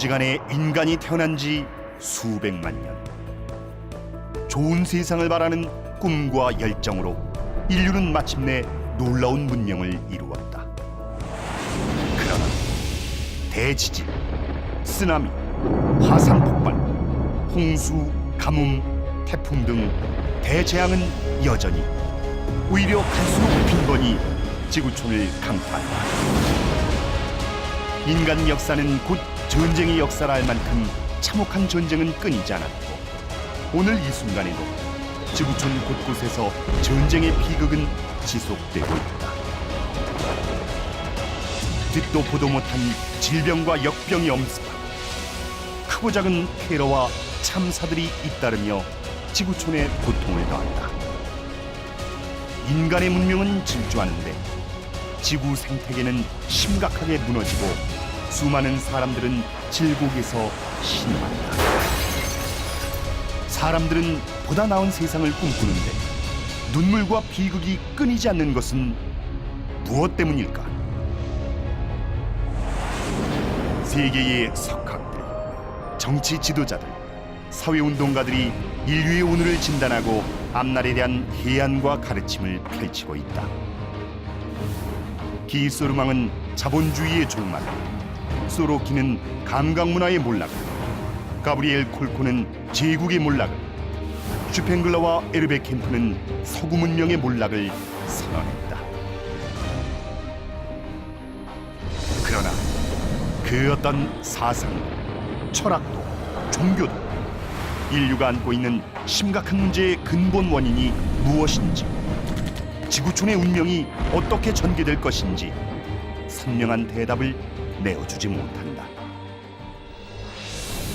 어지간해 인간이 태어난 지 수백만 년. 좋은 세상을 바라는 꿈과 열정으로 인류는 마침내 놀라운 문명을 이루었다. 그러나 대지진, 쓰나미, 화산 폭발, 홍수, 가뭄, 태풍 등 대재앙은 여전히, 오히려 갈수록 빈번히 지구촌을 강타한다. 인간 역사는 곧 전쟁의 역사라 할 만큼 참혹한 전쟁은 끊이지 않았고, 오늘 이 순간에도 지구촌 곳곳에서 전쟁의 비극은 지속되고 있다. 듣도 보도 못한 질병과 역병이 엄습하고 크고 작은 테러와 참사들이 잇따르며 지구촌에 고통을 더한다. 인간의 문명은 질주하는데 지구 생태계는 심각하게 무너지고 수많은 사람들은 질곡에서 신음한다. 사람들은 보다 나은 세상을 꿈꾸는데 눈물과 비극이 끊이지 않는 것은 무엇 때문일까? 세계의 석학들, 정치 지도자들, 사회운동가들이 인류의 오늘을 진단하고 앞날에 대한 해안과 가르침을 펼치고 있다. 기소르망은 자본주의의 종말, 소로키는 감각문화의 몰락을, 가브리엘 콜코는 제국의 몰락을, 슈팽글러와 에르베 캠프는 서구 문명의 몰락을 선언했다. 그러나 그 어떤 사상도, 철학도, 종교도 인류가 안고 있는 심각한 문제의 근본 원인이 무엇인지, 지구촌의 운명이 어떻게 전개될 것인지 선명한 대답을 내어주지 못한다.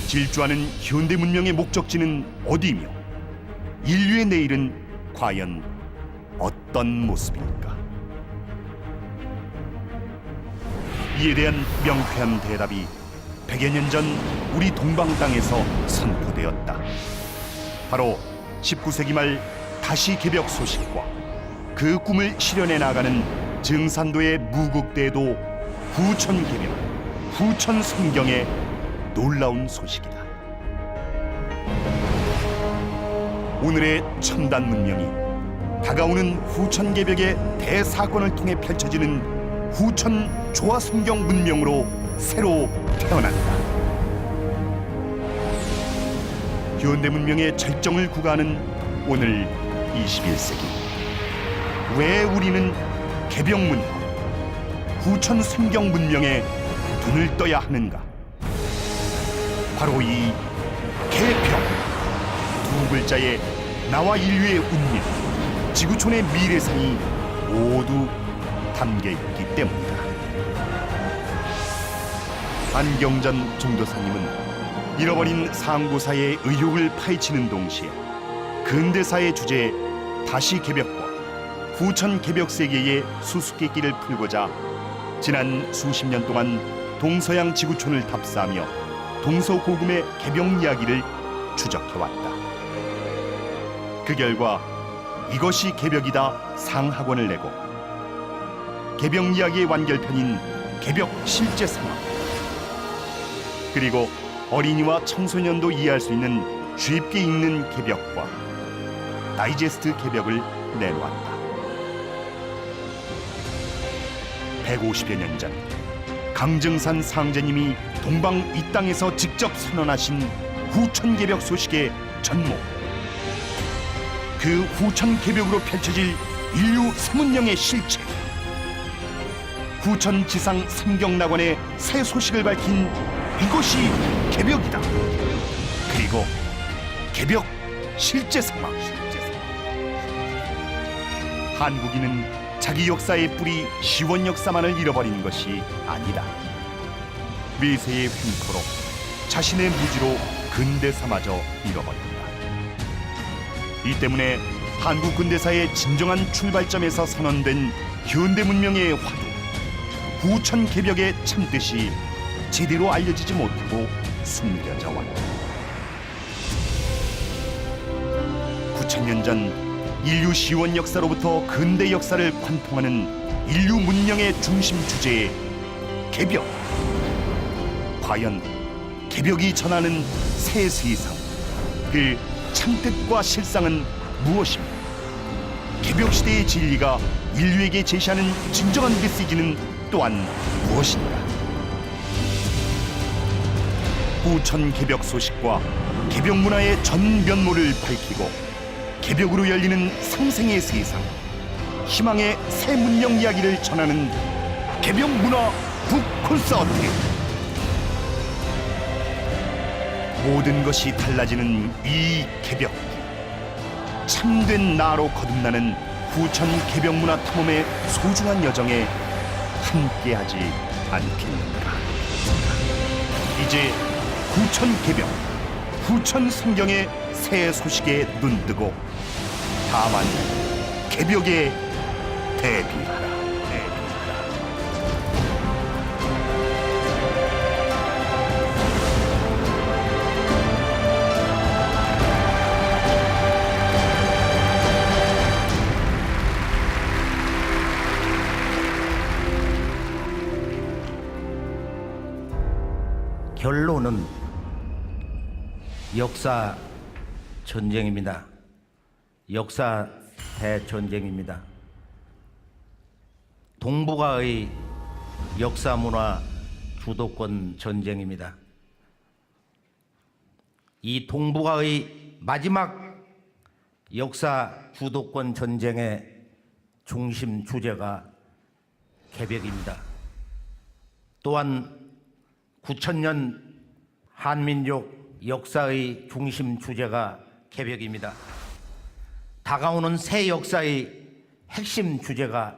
질주하는 현대 문명의 목적지는 어디이며 인류의 내일은 과연 어떤 모습일까? 이에 대한 명쾌한 대답이 100여 년 전 우리 동방 땅에서 선포되었다. 바로 19세기 말 다시 개벽 소식과 그 꿈을 실현해 나가는 증산도의 무국대도 후천개벽, 후천성경의 놀라운 소식이다. 오늘의 첨단 문명이 다가오는 후천개벽의 대사건을 통해 펼쳐지는 후천 조화성경 문명으로 새로 태어난다. 현대 문명의 절정을 구가하는 오늘 21세기, 왜 우리는 개벽문화, 후천성경 문명에 눈을 떠야 하는가? 바로 이 개벽 두 글자에 나와 인류의 운명, 지구촌의 미래상이 모두 담겨있기 때문이다. 안경전 종도사님은 잃어버린 상고사의 의욕을 파헤치는 동시에 근대사의 주제 다시 개벽과 후천 개벽 세계의 수수께끼를 풀고자 지난 수십 년 동안 동서양 지구촌을 답사하며 동서고금의 개벽 이야기를 추적해왔다. 그 결과 이것이 개벽이다 상학원을 내고 개벽 이야기의 완결편인 개벽 실제 상황, 그리고 어린이와 청소년도 이해할 수 있는 쉽게 읽는 개벽과 다이제스트 개벽을 내놓았다. 150여 년 전 강증산 상제님이 동방 이 땅에서 직접 선언하신 후천개벽 소식의 전모, 그 후천개벽으로 펼쳐질 인류 새문명의 실체, 후천지상 삼경낙원의 새 소식을 밝힌 이것이 개벽이다. 그리고 개벽 실제 상황. 한국인은 자기 역사의 뿌리 시원 역사만을 잃어버린 것이 아니다. 외세의 횡포로 자신의 무지로 근대사마저 잃어버린다. 이 때문에 한국 근대사의 진정한 출발점에서 선언된 현대 문명의 화두, 후천개벽의 참뜻이 제대로 알려지지 못하고 숨겨져 왔다. 9,000년 전 인류 시원 역사로부터 근대 역사를 관통하는 인류 문명의 중심 주제의 개벽. 과연 개벽이 전하는 새 세상, 그 참뜻과 실상은 무엇입니까? 개벽 시대의 진리가 인류에게 제시하는 진정한 메시지는 또한 무엇인가? 후천 개벽 소식과 개벽 문화의 전 면모를 밝히고 개벽으로 열리는 상생의 세상, 희망의 새 문명 이야기를 전하는 개벽 문화 북콘서트. 모든 것이 달라지는 이 개벽, 참된 나로 거듭나는 후천 개벽 문화 탐험의 소중한 여정에 함께하지 않겠는가? 이제 후천 개벽, 후천 성경의 새 소식에 눈뜨고 다만 개벽에 대비하라. 결론은 역사 전쟁입니다. 역사 대전쟁입니다. 동북아의 역사 문화 주도권 전쟁입니다. 이 동북아의 마지막 역사 주도권 전쟁의 중심 주제가 개벽입니다. 또한 9,000년 한민족 역사의 중심 주제가 개벽입니다. 다가오는 새 역사의 핵심 주제가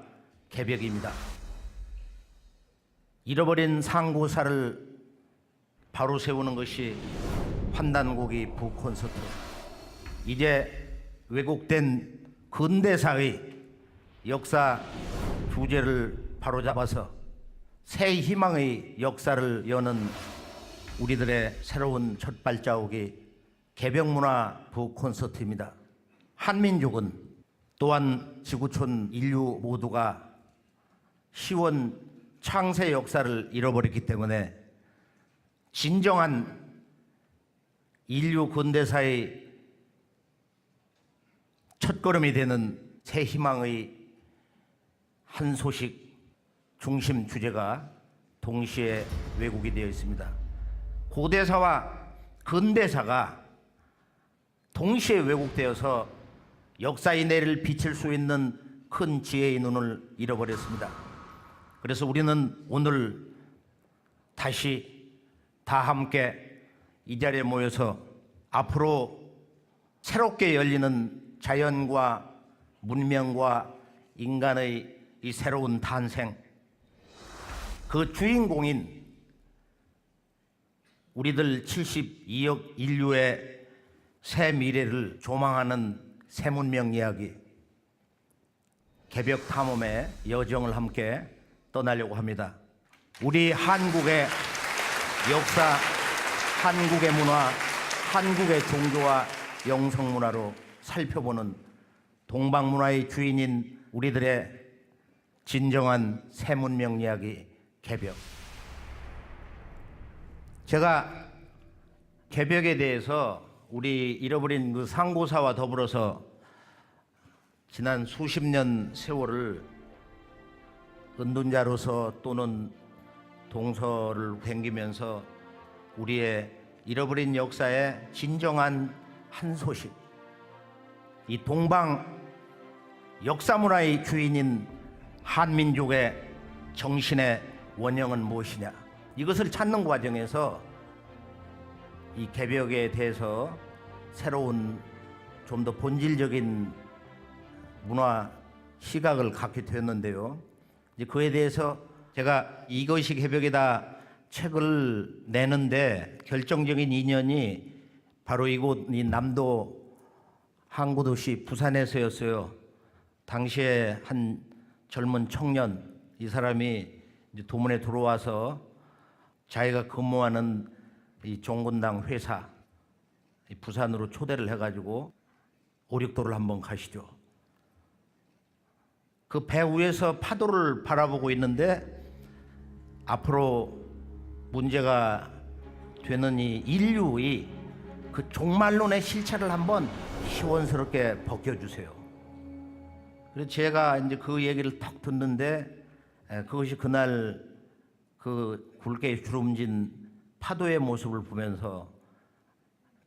개벽입니다. 잃어버린 상고사를 바로 세우는 것이 환단고기 북콘서트. 이제 왜곡된 근대사의 역사 주제를 바로잡아서 새 희망의 역사를 여는 우리들의 새로운 첫 발자국이 개벽문화 북콘서트입니다. 한민족은 또한 지구촌 인류 모두가 시원 창세 역사를 잃어버렸기 때문에 진정한 인류 근대사의 첫걸음이 되는 새 희망의 한 소식 중심 주제가 동시에 왜곡이 되어 있습니다. 고대사와 근대사가 동시에 왜곡되어서 역사의 내리를 비칠 수 있는 큰 지혜의 눈을 잃어버렸습니다. 그래서 우리는 오늘 다시 다 함께 이 자리에 모여서 앞으로 새롭게 열리는 자연과 문명과 인간의 이 새로운 탄생, 그 주인공인 우리들 72억 인류의 새 미래를 조망하는 새 문명 이야기, 개벽 탐험의 여정을 함께 떠나려고 합니다. 우리 한국의 역사, 한국의 문화, 한국의 종교와 영성문화로 살펴보는 동방문화의 주인인 우리들의 진정한 새 문명 이야기, 개벽. 제가 개벽에 대해서 우리 잃어버린 그 상고사와 더불어서 지난 수십 년 세월을 은둔자로서 또는 동서를 댕기면서 우리의 잃어버린 역사의 진정한 한 소식, 이 동방 역사문화의 주인인 한민족의 정신의 원형은 무엇이냐, 이것을 찾는 과정에서 이 개벽에 대해서 새로운 좀 더 본질적인 문화 시각을 갖게 되었는데요. 이제 그에 대해서 제가 이것이 개벽이다 책을 내는데 결정적인 인연이 바로 이곳 이 남도 항구 도시 부산에서였어요. 당시에 한 젊은 청년, 이 사람이 이제 도문에 들어와서 자기가 근무하는 이 종군당 회사 부산으로 초대를 해가지고 오륙도를 한번 가시죠. 그 배 위에서 파도를 바라보고 있는데 앞으로 문제가 되는 이 인류의 그 종말론의 실체를 한번 시원스럽게 벗겨주세요. 그래서 제가 이제 그 얘기를 딱 듣는데 그것이 그날 그 굵게 주름진 파도의 모습을 보면서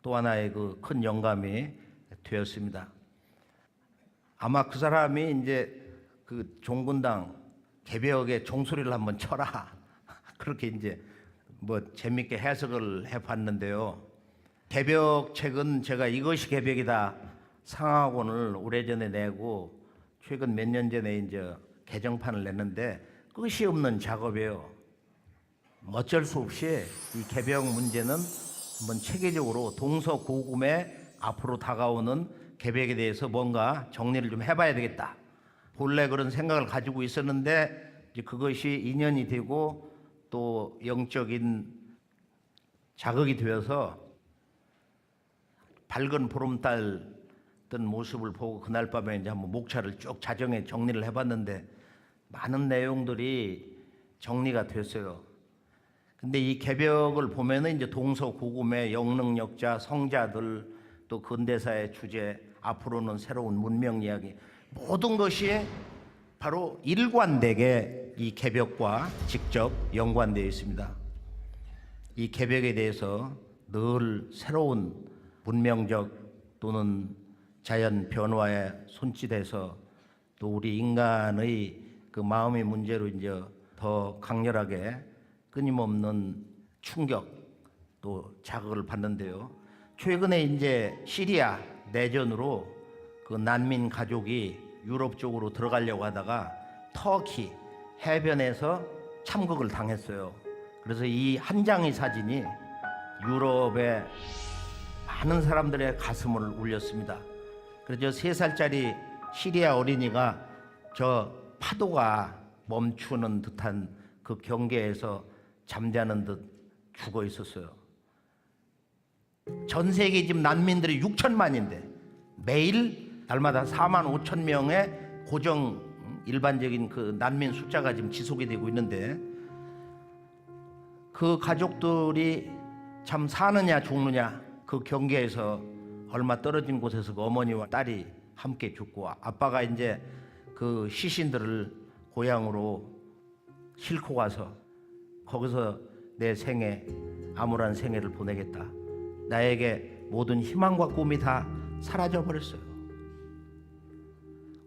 또 하나의 그 큰 영감이 되었습니다. 아마 그 사람이 이제 그 종군당 개벽의 종소리를 한번 쳐라 그렇게 이제 뭐 재밌게 해석을 해봤는데요. 개벽책은 제가 이것이 개벽이다 상하권을 오래전에 내고 최근 몇 년 전에 이제 개정판을 냈는데 끝이 없는 작업이에요. 어쩔 수 없이 이 개벽 문제는 한번 체계적으로 동서고금에 앞으로 다가오는 개벽에 대해서 뭔가 정리를 좀 해봐야 되겠다. 본래 그런 생각을 가지고 있었는데 이제 그것이 인연이 되고 또 영적인 자극이 되어서 밝은 보름달 뜬 모습을 보고 그날 밤에 이제 한번 목차를 쭉 자정에 정리를 해봤는데 많은 내용들이 정리가 됐어요. 근데 이 개벽을 보면은 이제 동서고금의 영능력자, 성자들, 또 근대사의 주제, 앞으로는 새로운 문명 이야기, 모든 것이 바로 일관되게 이 개벽과 직접 연관되어 있습니다. 이 개벽에 대해서 늘 새로운 문명적 또는 자연 변화에 손짓해서 또 우리 인간의 그 마음의 문제로 이제 더 강렬하게 끊임없는 충격 또 자극을 받는데요. 최근에 이제 시리아 내전으로 그 난민 가족이 유럽 쪽으로 들어가려고 하다가 터키 해변에서 참극을 당했어요. 그래서 이 한 장의 사진이 유럽의 많은 사람들의 가슴을 울렸습니다. 그래서 3살짜리 시리아 어린이가 저 파도가 멈추는 듯한 그 경계에서 잠자는 듯 죽어 있었어요. 전 세계 지금 난민들이 6천만인데 매일 날마다 4만 5천 명의 고정 일반적인 그 난민 숫자가 지금 지속이 되고 있는데 그 가족들이 참 사느냐 죽느냐 그 경계에서 얼마 떨어진 곳에서 그 어머니와 딸이 함께 죽고 아빠가 이제 그 시신들을 고향으로 싣고 가서 거기서 내 생애 암울한 생애를 보내겠다. 나에게 모든 희망과 꿈이 다 사라져 버렸어요.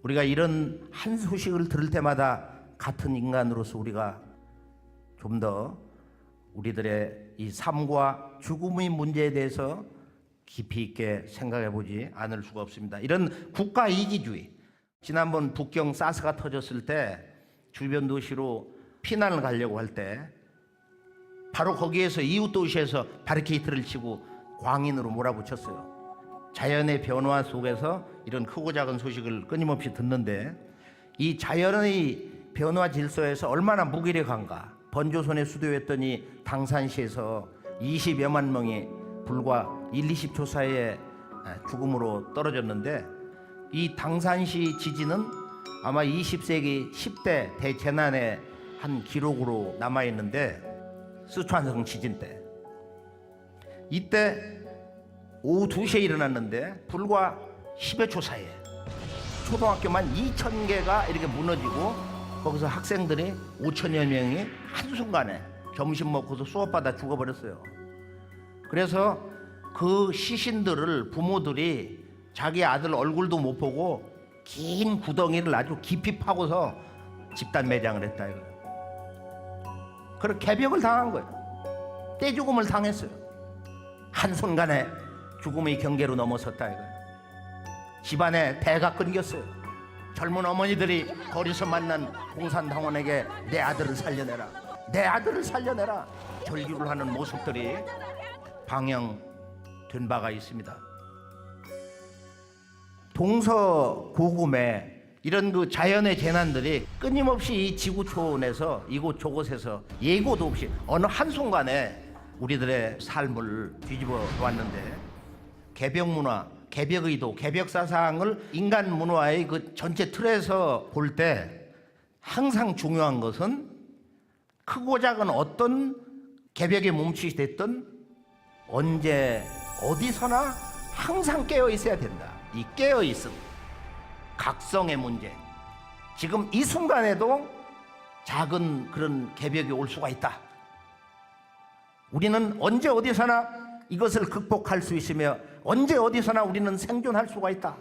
우리가 이런 한 소식을 들을 때마다 같은 인간으로서 우리가 좀 더 우리들의 이 삶과 죽음의 문제에 대해서 깊이 있게 생각해 보지 않을 수가 없습니다. 이런 국가 이기주의, 지난번 북경 사스가 터졌을 때 주변 도시로 피난을 가려고 할 때 바로 거기에서 이웃 도시에서 바리케이트를 치고 광인으로 몰아붙였어요. 자연의 변화 속에서 이런 크고 작은 소식을 끊임없이 듣는데 이 자연의 변화 질서에서 얼마나 무기력한가. 번조선의 수도였더니 당산시에서 20여만 명이 불과 1-20초 사이에 죽음으로 떨어졌는데 이 당산시 지진은 아마 20세기 10대 대재난의 한 기록으로 남아있는데 스촨성 지진 때 이때 오후 2시에 일어났는데 불과 10여 초 사이에 초등학교만 2,000개가 이렇게 무너지고 거기서 학생들이 5천여 명이 한순간에 점심 먹고서 수업받아 죽어버렸어요. 그래서 그 시신들을 부모들이 자기 아들 얼굴도 못 보고 긴 구덩이를 아주 깊이 파고서 집단 매장을 했다 이거예요. 그리고 개벽을 당한 거예요. 떼죽음을 당했어요. 한순간에 죽음의 경계로 넘어섰다 이거예요. 집안에 대가 끊겼어요. 젊은 어머니들이 거리서 만난 공산당원에게 내 아들을 살려내라, 내 아들을 살려내라 절규를 하는 모습들이 방영된 바가 있습니다. 동서고금에 이런 그 자연의 재난들이 끊임없이 이 지구촌에서 이곳 저곳에서 예고도 없이 어느 한순간에 우리들의 삶을 뒤집어 왔는데 개벽문화, 개벽의도, 개벽사상을 인간 문화의 그 전체 틀에서 볼 때 항상 중요한 것은 크고 작은 어떤 개벽의 몸짓이 됐든 언제 어디서나 항상 깨어 있어야 된다. 이 깨어 있음, 각성의 문제. 지금 이 순간에도 작은 그런 개벽이 올 수가 있다. 우리는 언제 어디서나 이것을 극복할 수 있으며 언제 어디서나 우리는 생존할 수가 있다.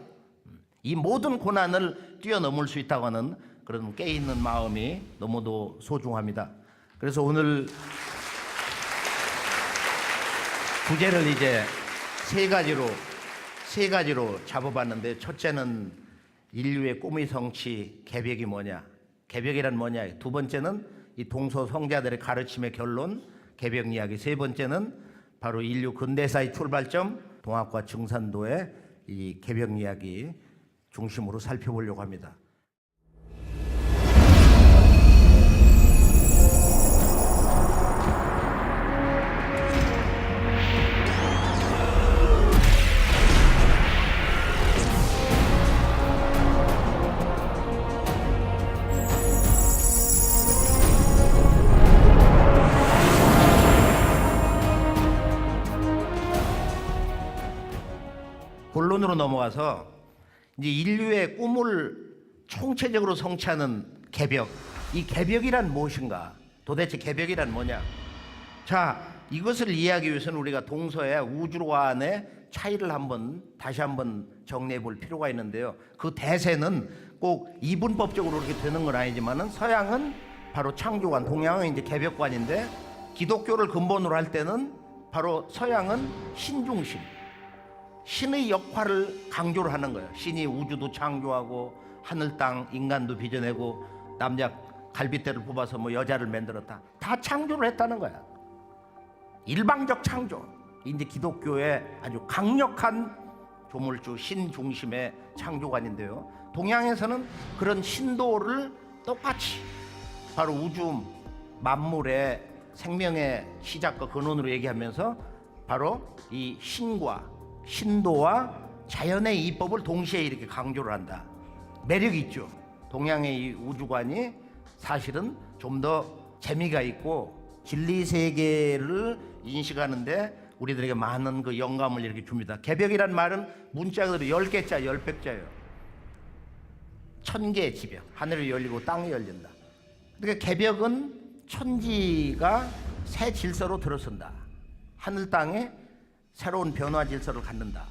이 모든 고난을 뛰어넘을 수 있다고 하는 그런 깨있는 마음이 너무도 소중합니다. 그래서 오늘 주제를 이제 세 가지로 잡아봤는데, 첫째는 인류의 꿈의 성취, 개벽이 뭐냐, 개벽이란 뭐냐. 두 번째는 이 동서성자들의 가르침의 결론, 개벽 이야기. 세 번째는 바로 인류 근대사의 출발점, 동학과 증산도의 이 개벽 이야기 중심으로 살펴보려고 합니다. 본론으로 넘어가서 이제 인류의 꿈을 총체적으로 성취하는 개벽. 이 개벽이란 무엇인가? 도대체 개벽이란 뭐냐? 자, 이것을 이해하기 위해서는 우리가 동서의 우주관의 차이를 다시 한번 정리해 볼 필요가 있는데요. 그 대세는 꼭 이분법적으로 그렇게 되는 건 아니지만은 서양은 바로 창조관, 동양은 이제 개벽관인데, 기독교를 근본으로 할 때는 바로 서양은 신중심, 신의 역할을 강조를 하는 거예요. 신이 우주도 창조하고 하늘 땅 인간도 빚어내고 남자 갈빗대를 뽑아서 뭐 여자를 만들었다. 다 창조를 했다는 거야. 일방적 창조. 이제 기독교의 아주 강력한 조물주 신 중심의 창조관인데요. 동양에서는 그런 신도를 똑같이 바로 우주 만물의 생명의 시작과 근원으로 얘기하면서 바로 이 신도와 자연의 이법을 동시에 이렇게 강조를 한다. 매력이 있죠. 동양의 이 우주관이 사실은 좀 더 재미가 있고 진리 세계를 인식하는데 우리들에게 많은 그 영감을 이렇게 줍니다. 개벽이란 말은 문자 그대로 10개자 10백자예요. 1000개의 지벽, 하늘이 열리고 땅이 열린다. 그러니까 개벽은 천지가 새 질서로 들어선다. 하늘 땅에 새로운 변화 질서를 갖는다.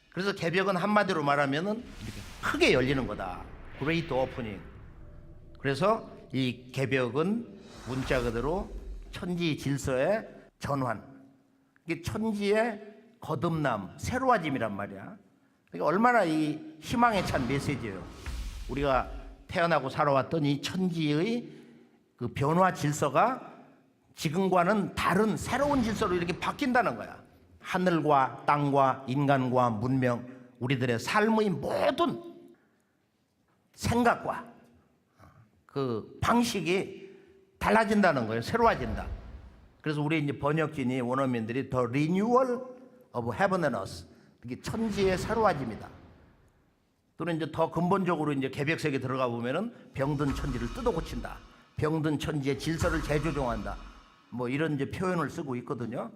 그래서 개벽은 한마디로 말하면은 이렇게 크게 열리는 거다. Great Opening. 그래서 이 개벽은 문자 그대로 천지 질서의 전환, 이게 천지의 거듭남, 새로워짐이란 말이야. 그러니까 얼마나 이 희망에 찬 메시지예요. 우리가 태어나고 살아왔던 이 천지의 그 변화 질서가 지금과는 다른 새로운 질서로 이렇게 바뀐다는 거야. 하늘과 땅과 인간과 문명, 우리들의 삶의 모든 생각과 그 방식이 달라진다는 거예요. 새로워진다. 그래서 우리 이제 번역진이 원어민들이 The Renewal of Heaven and Earth, 이게 천지의 새로워짐이다. 또는 이제 더 근본적으로 이제 개벽색에 들어가 보면은 병든 천지를 뜯어 고친다. 병든 천지의 질서를 재조정한다. 뭐 이런 이제 표현을 쓰고 있거든요.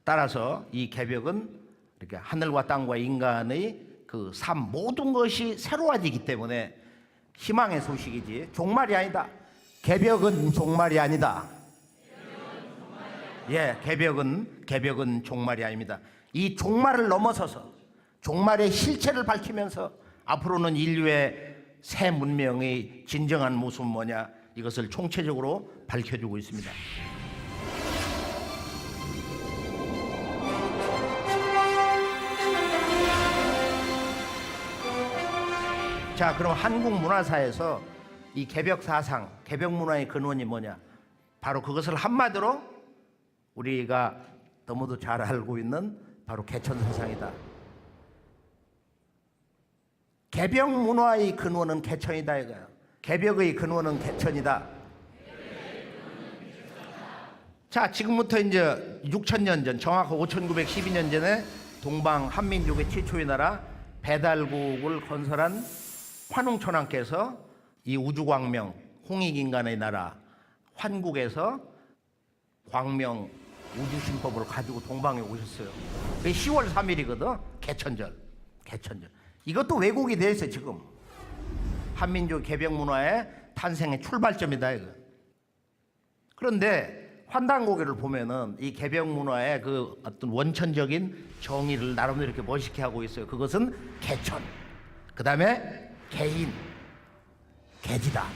따라서 이 개벽은 이렇게 하늘과 땅과 인간의 그 삶 모든 것이 새로워지기 때문에 희망의 소식이지 종말이 아니다. 개벽은 종말이 아니다. 예, 개벽은 종말이 아닙니다. 이 종말을 넘어서서 종말의 실체를 밝히면서 앞으로는 인류의 새 문명의 진정한 모습은 뭐냐, 이것을 총체적으로 밝혀주고 있습니다. 자, 그럼 한국 문화사에서 이 개벽 사상, 개벽 문화의 근원이 뭐냐? 바로 그것을 한마디로 우리가 너무도 잘 알고 있는 바로 개천 사상이다. 개벽 문화의 근원은 개천이다 이거예요. 개벽의 근원은 개천이다. 자, 지금부터 이제 6,000년 전, 정확하게 5,912년 전에 동방 한민족의 최초의 나라 배달국을 건설한 환웅천왕께서 이 우주광명, 홍익인간의 나라 환국에서 광명 우주신법을 가지고 동방에 오셨어요. 그게 10월 3일이거든. 개천절. 이것도 왜곡이 돼 있어 지금. 한민족 개벽문화의 탄생의 출발점이다 이거. 그런데 환단고개를 보면은 이 개벽문화의 그 어떤 원천적인 정의를 나름대로 이렇게 멋있게 하고 있어요. 그것은 개천, 그 다음에 개인, 개지다.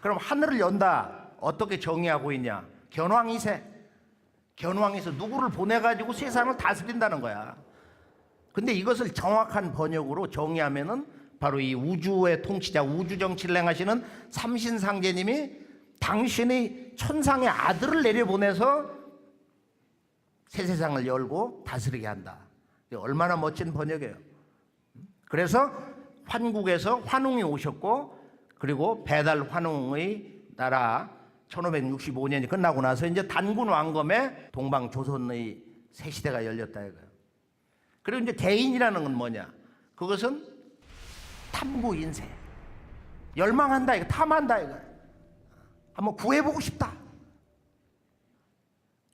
그럼 하늘을 연다 어떻게 정의하고 있냐? 견왕이세. 견왕에서 누구를 보내가지고 세상을 다스린다는 거야. 근데 이것을 정확한 번역으로 정의하면은 바로 이 우주의 통치자, 우주 정치를 행하시는 삼신상제님이 당신의 천상의 아들을 내려보내서 새 세상을 열고 다스리게 한다. 얼마나 멋진 번역이에요. 그래서 환국에서 환웅이 오셨고, 그리고 배달 환웅의 나라 1565년이 끝나고 나서 이제 단군 왕검에 동방 조선의 새 시대가 열렸다 이거예요. 그리고 이제 개인이라는 건 뭐냐? 그것은 탐구 인생. 열망한다 이거, 탐한다 이거. 한번 구해보고 싶다.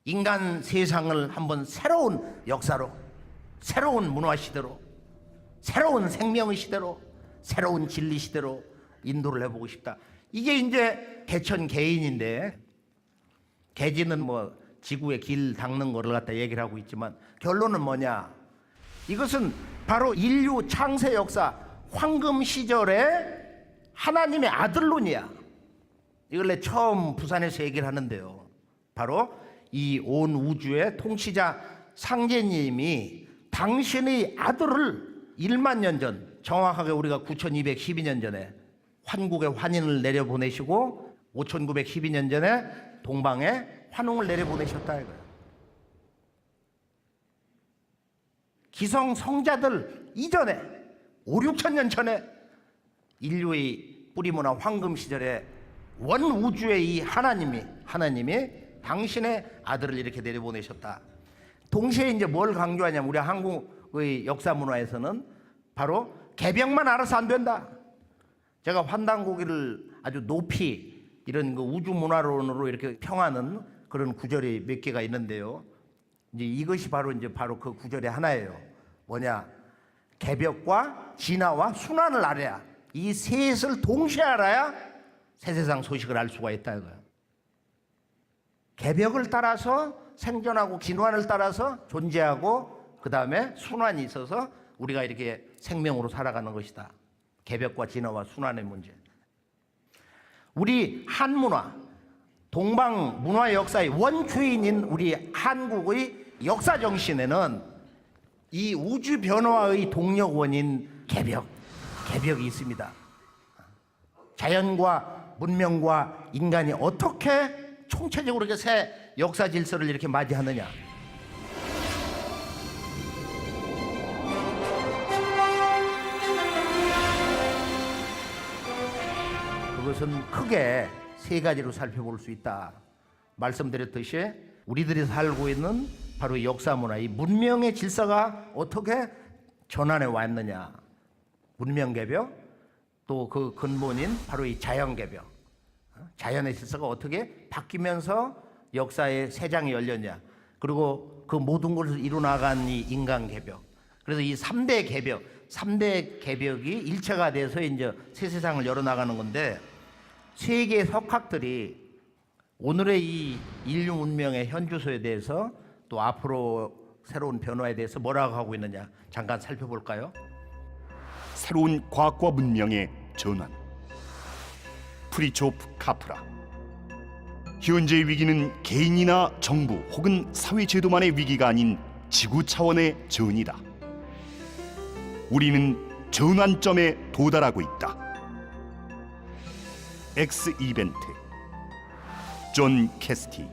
인간 세상을 한번 새로운 역사로, 새로운 문화 시대로, 새로운 생명의 시대로, 새로운 진리 시대로 인도를 해보고 싶다. 이게 이제 개천 개인인데, 개지는 뭐 지구에 길 닦는 거를 갖다 얘기를 하고 있지만 결론은 뭐냐? 이것은 바로 인류 창세 역사 황금 시절의 하나님의 아들론이야. 이걸 내 처음 부산에서 얘기를 하는데요. 바로 이 온 우주의 통치자 상제님이 당신의 아들을 1만 년 전, 정확하게 우리가 9212년 전에 환국의 환인을 내려보내시고 5912년 전에 동방에 환웅을 내려보내셨다 이거예요. 기성 성자들 이전에 5, 6천 년 전에 인류의 뿌리문화 황금 시절에 원 우주의 이 하나님이 당신의 아들을 이렇게 내려보내셨다. 동시에 이제 뭘 강조하냐면 우리 한국의 역사 문화에서는 바로 개벽만 알아서 안 된다. 제가 환단고기를 아주 높이 이런 그 우주 문화론으로 이렇게 평하는 그런 구절이 몇 개가 있는데요. 이제 이것이 바로 그 구절의 하나예요. 뭐냐? 개벽과 진화와 순환을 알아야, 이 셋을 동시에 알아야 새 세상 소식을 알 수가 있다 이거예요. 개벽을 따라서 생존하고 진화를 따라서 존재하고, 그 다음에 순환이 있어서 우리가 이렇게 생명으로 살아가는 것이다. 개벽과 진화와 순환의 문제. 우리 한문화, 동방 문화 역사의 원초인인 우리 한국의 역사 정신에는 이 우주 변화의 동력원인 개벽이 있습니다. 자연과 문명과 인간이 어떻게 총체적으로 이렇게 새 역사 질서를 이렇게 맞이하느냐. 그것은 크게 세 가지로 살펴볼 수 있다. 말씀드렸듯이 우리들이 살고 있는 바로 이 역사 문화, 이 문명의 질서가 어떻게 전환해 왔느냐. 문명 개벽, 또 그 근본인 바로 이 자연 개벽. 자연의 질서가 어떻게 바뀌면서 역사의 새 장이 열렸냐. 그리고 그 모든 것을 이루나간 이 인간 개벽. 그래서 이 3대 개벽, 3대 개벽이 일체가 돼서 이제 새 세상을 열어나가는 건데, 세계 석학들이 오늘의 이 인류 문명의 현주소에 대해서 또 앞으로 새로운 변화에 대해서 뭐라고 하고 있느냐 잠깐 살펴볼까요? 새로운 과학과 문명의 전환. 프리초프 카프라. 현재의 위기는 개인이나 정부 혹은 사회 제도만의 위기가 아닌 지구 차원의 전이다. 우리는 전환점에 도달하고 있다. X 이벤트. 존 캐스티.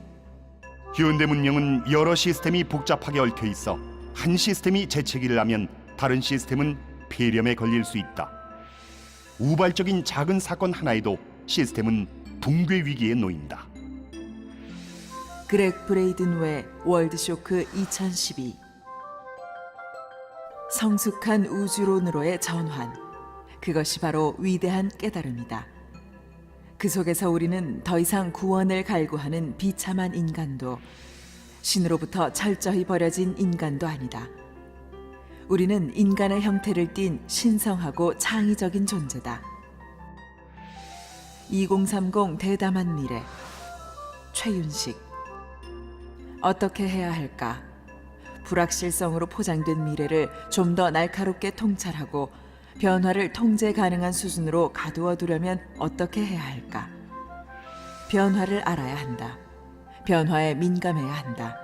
현대 문명은 여러 시스템이 복잡하게 얽혀 있어 한 시스템이 재채기를 하면 다른 시스템은 폐렴에 걸릴 수 있다. 우발적인 작은 사건 하나에도 시스템은 붕괴 위기에 놓인다. 그렉 브레이든웨 월드쇼크 2012. 성숙한 우주론으로의 전환. 그것이 바로 위대한 깨달음이다. 그 속에서 우리는 더 이상 구원을 갈구하는 비참한 인간도 신으로부터 철저히 버려진 인간도 아니다. 우리는 인간의 형태를 띤 신성하고 창의적인 존재다. 2030 대담한 미래. 최윤식. 어떻게 해야 할까? 불확실성으로 포장된 미래를 좀 더 날카롭게 통찰하고 변화를 통제 가능한 수준으로 가두어 두려면 어떻게 해야 할까? 변화를 알아야 한다. 변화에 민감해야 한다.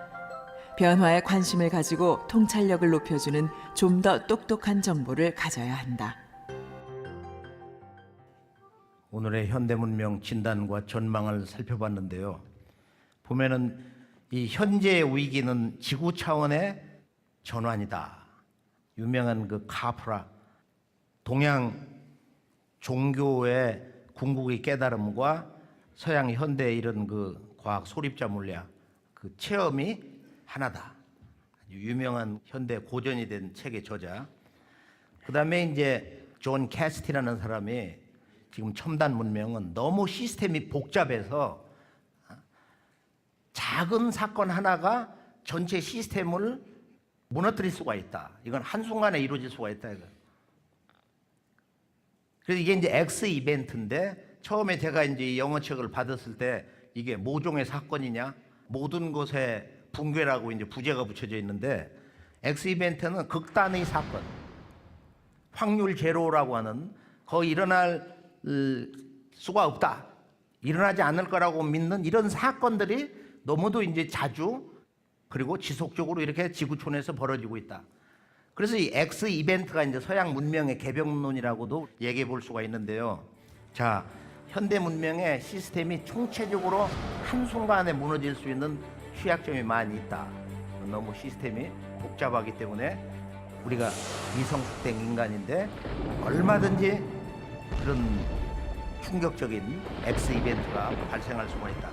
변화에 관심을 가지고 통찰력을 높여주는 좀 더 똑똑한 정보를 가져야 한다. 오늘의 현대문명 진단과 전망을 살펴봤는데요. 보면은 이 현재의 위기는 지구 차원의 전환이다. 유명한 그 카프라, 동양 종교의 궁극의 깨달음과 서양 현대 이런 그 과학 소립자 물리학 그 체험이 하나다. 유명한 현대 고전이 된 책의 저자. 그다음에 이제 존 캐스티라는 사람이 지금 첨단 문명은 너무 시스템이 복잡해서 작은 사건 하나가 전체 시스템을 무너뜨릴 수가 있다. 이건 한순간에 이루어질 수가 있다. 이거. 그래서 이게 이제 X 이벤트인데 처음에 제가 이제 이 영어책을 받았을 때 이게 모종의 사건이냐? 모든 것에 붕괴라고 이제 부제가 붙여져 있는데 X 이벤트는 극단의 사건. 확률 제로라고 하는 거의 일어날 수가 없다. 일어나지 않을 거라고 믿는 이런 사건들이 너무도 이제 자주 그리고 지속적으로 이렇게 지구촌에서 벌어지고 있다. 그래서 이 X 이벤트가 이제 서양 문명의 개벽론이라고도 얘기해 볼 수가 있는데요. 자, 현대 문명의 시스템이 총체적으로 한순간에 무너질 수 있는 취약점이 많이 있다. 너무 시스템이 복잡하기 때문에 우리가 미성숙된 인간인데 얼마든지 그런 충격적인 X 이벤트가 발생할 수가 있다.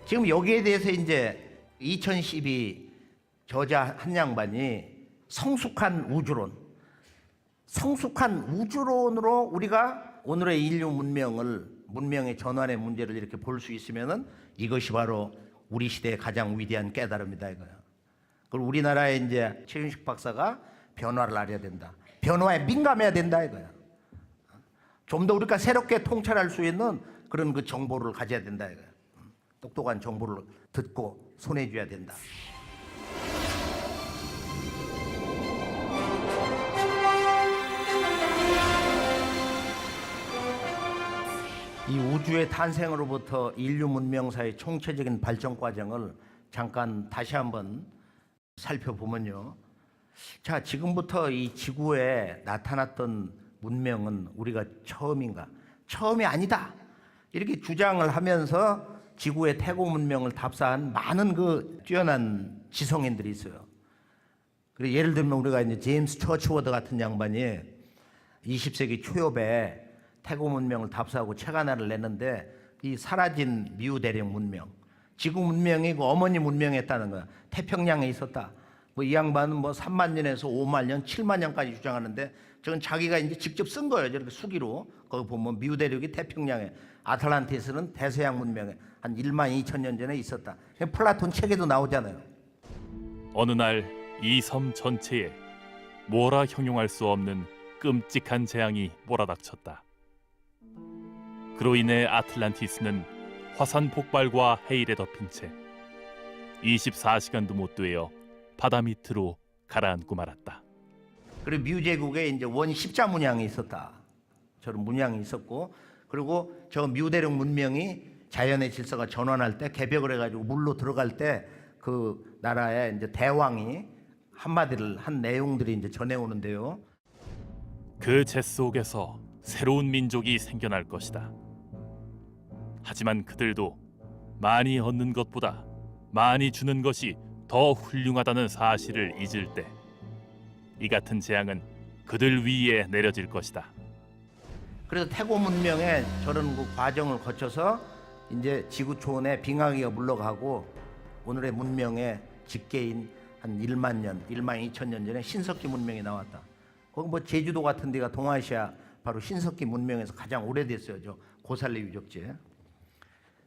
지금 여기에 대해서 이제 2012 저자 한 양반이 성숙한 우주론으로 우리가 오늘의 인류 문명의 전환의 문제를 이렇게 볼 수 있으면은 이것이 바로 우리 시대의 가장 위대한 깨달음이다 이거야. 그리고 우리나라의 이제 최윤식 박사가 변화를 알아야 된다. 변화에 민감해야 된다 이거야. 좀 더 우리가 새롭게 통찰할 수 있는 그런 그 정보를 가져야 된다 이거야. 똑똑한 정보를 듣고 손해줘야 된다. 이 우주의 탄생으로부터 인류 문명사의 총체적인 발전 과정을 잠깐 다시 한번 살펴보면요. 자, 지금부터 이 지구에 나타났던 문명은 우리가 처음인가? 처음이 아니다. 이렇게 주장을 하면서 지구의 태고 문명을 답사한 많은 그 뛰어난 지성인들이 있어요. 그리고 예를 들면 우리가 이제 제임스 처치워드 같은 양반이 20세기 초엽에 태고 문명을 답사하고 책 하나를 냈는데 이 사라진 미우 대륙 문명, 지구 문명이 그 어머니 문명이었다는 거야. 태평양에 있었다. 뭐 이 양반은 뭐 3만 년에서 5만 년, 7만 년까지 주장하는데 저건 자기가 이제 직접 쓴 거예요. 저렇게 수기로. 거기 보면 미우 대륙이 태평양에, 아틀란티스는 대서양 문명에 한 1만 2천 년 전에 있었다. 플라톤 책에도 나오잖아요. 어느 날 이 섬 전체에 뭐라 형용할 수 없는 끔찍한 재앙이 몰아닥쳤다. 그로 인해 아틀란티스는 화산 폭발과 해일에 덮인 채 24시간도 못 되어 바다 밑으로 가라앉고 말았다. 그리고 미우 제국에 이제 원 십자 문양이 있었다. 저런 문양이 있었고, 그리고 저 미우 대륙 문명이 자연의 질서가 전환할 때 개벽을 해가지고 물로 들어갈 때 그 나라의 이제 대왕이 한마디를 한 내용들이 이제 전해오는데요. 그 재 속에서 새로운 민족이 생겨날 것이다. 하지만 그들도 많이 얻는 것보다 많이 주는 것이 더 훌륭하다는 사실을 잊을 때 이 같은 재앙은 그들 위에 내려질 것이다. 그래서 태고 문명의 저런 그 과정을 거쳐서 이제 지구촌에 빙하기가 물러가고 오늘의 문명의 직계인 한 1만 년, 1만 2천 년 전에 신석기 문명이 나왔다. 거기 뭐 제주도 같은 데가 동아시아 바로 신석기 문명에서 가장 오래됐어요. 저 고살리 유적지.